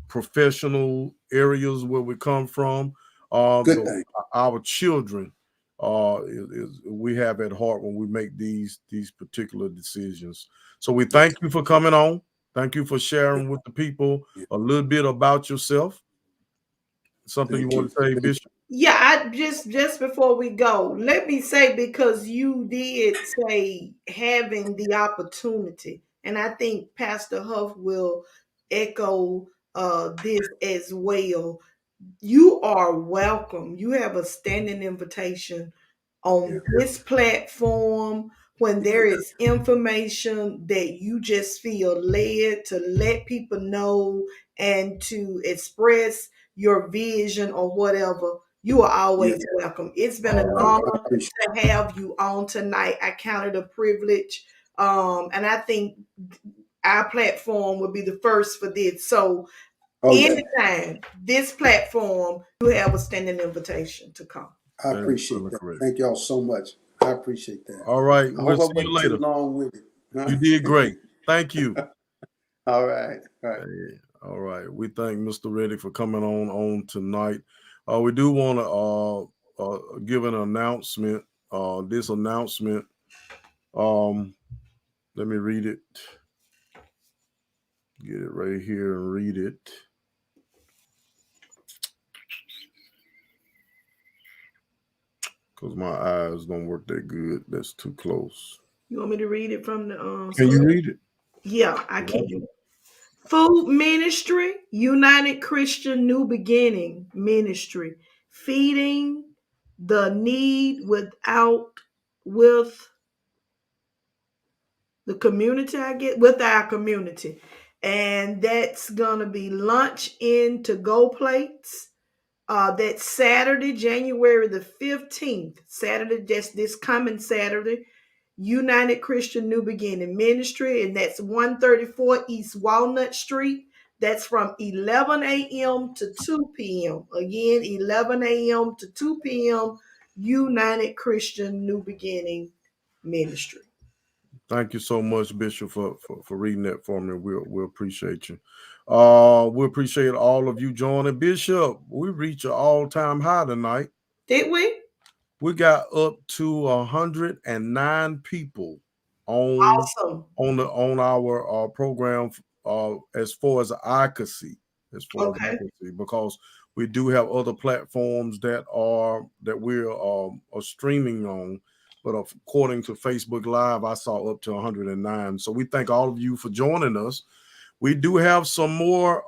professional areas where we come from. Our children we have at heart when we make these particular decisions. So we thank you for coming on. Thank you for sharing with the people a little bit about yourself. Something you want to say, Bishop? Yeah, I just before we go, let me say, because you did say having the opportunity, and I think Pastor Huff will echo this as well. You are welcome. You have a standing invitation on this platform when there is information that you just feel led to let people know and to express your vision or whatever. You are always welcome. It's been an honor to have you on tonight. I count it a privilege. And I think our platform would be the first for this. So anytime, this platform, you have a standing invitation to come. I appreciate that. Thank y'all so much. I appreciate that. All right. We'll see you later. Too long with it. You did great. Thank you. All right. All right. We thank Mr. Reddick for coming on tonight. We do want to give an announcement. This announcement, let me read it. Get it right here and read it. Because my eyes don't work that good. That's too close. You want me to read it from the Can you screen? read it? Yeah, I can. Food Ministry, United Christian New Beginning Ministry, feeding the need with the community, I get with our community. And that's gonna be lunch in to go plates. That's Saturday, January the 15th. Saturday, just this coming Saturday. United Christian New Beginning Ministry, and that's 134 East Walnut Street. That's from 11 a.m. to 2 p.m. Again, 11 a.m. to 2 p.m. United Christian New Beginning Ministry. Thank you so much, Bishop, for reading that for me. We'll appreciate you. We appreciate all of you joining. Bishop, we reached an all-time high tonight. Did we? We got up to 109 people Awesome. on our program as far as I could see. Okay. Because we do have other platforms that we're are streaming on. But according to Facebook Live, I saw up to 109. So we thank all of you for joining us. We do have some more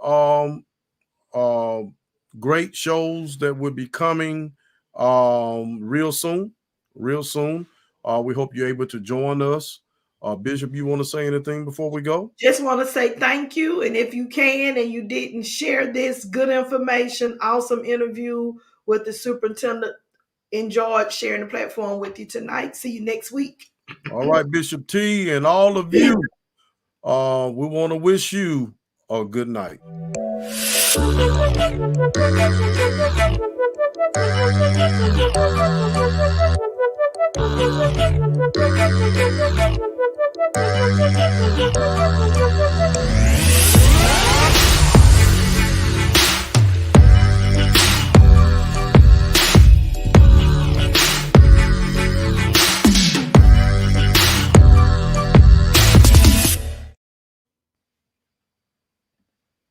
great shows that will be coming real soon. We hope you're able to join us. Bishop, you want to say anything before we go? Just want to say thank you. And if you can and you didn't share this good information, awesome interview with the superintendent, enjoyed sharing the platform with you tonight. See you next week. All right, Bishop T and all of you, we want to wish you a good night.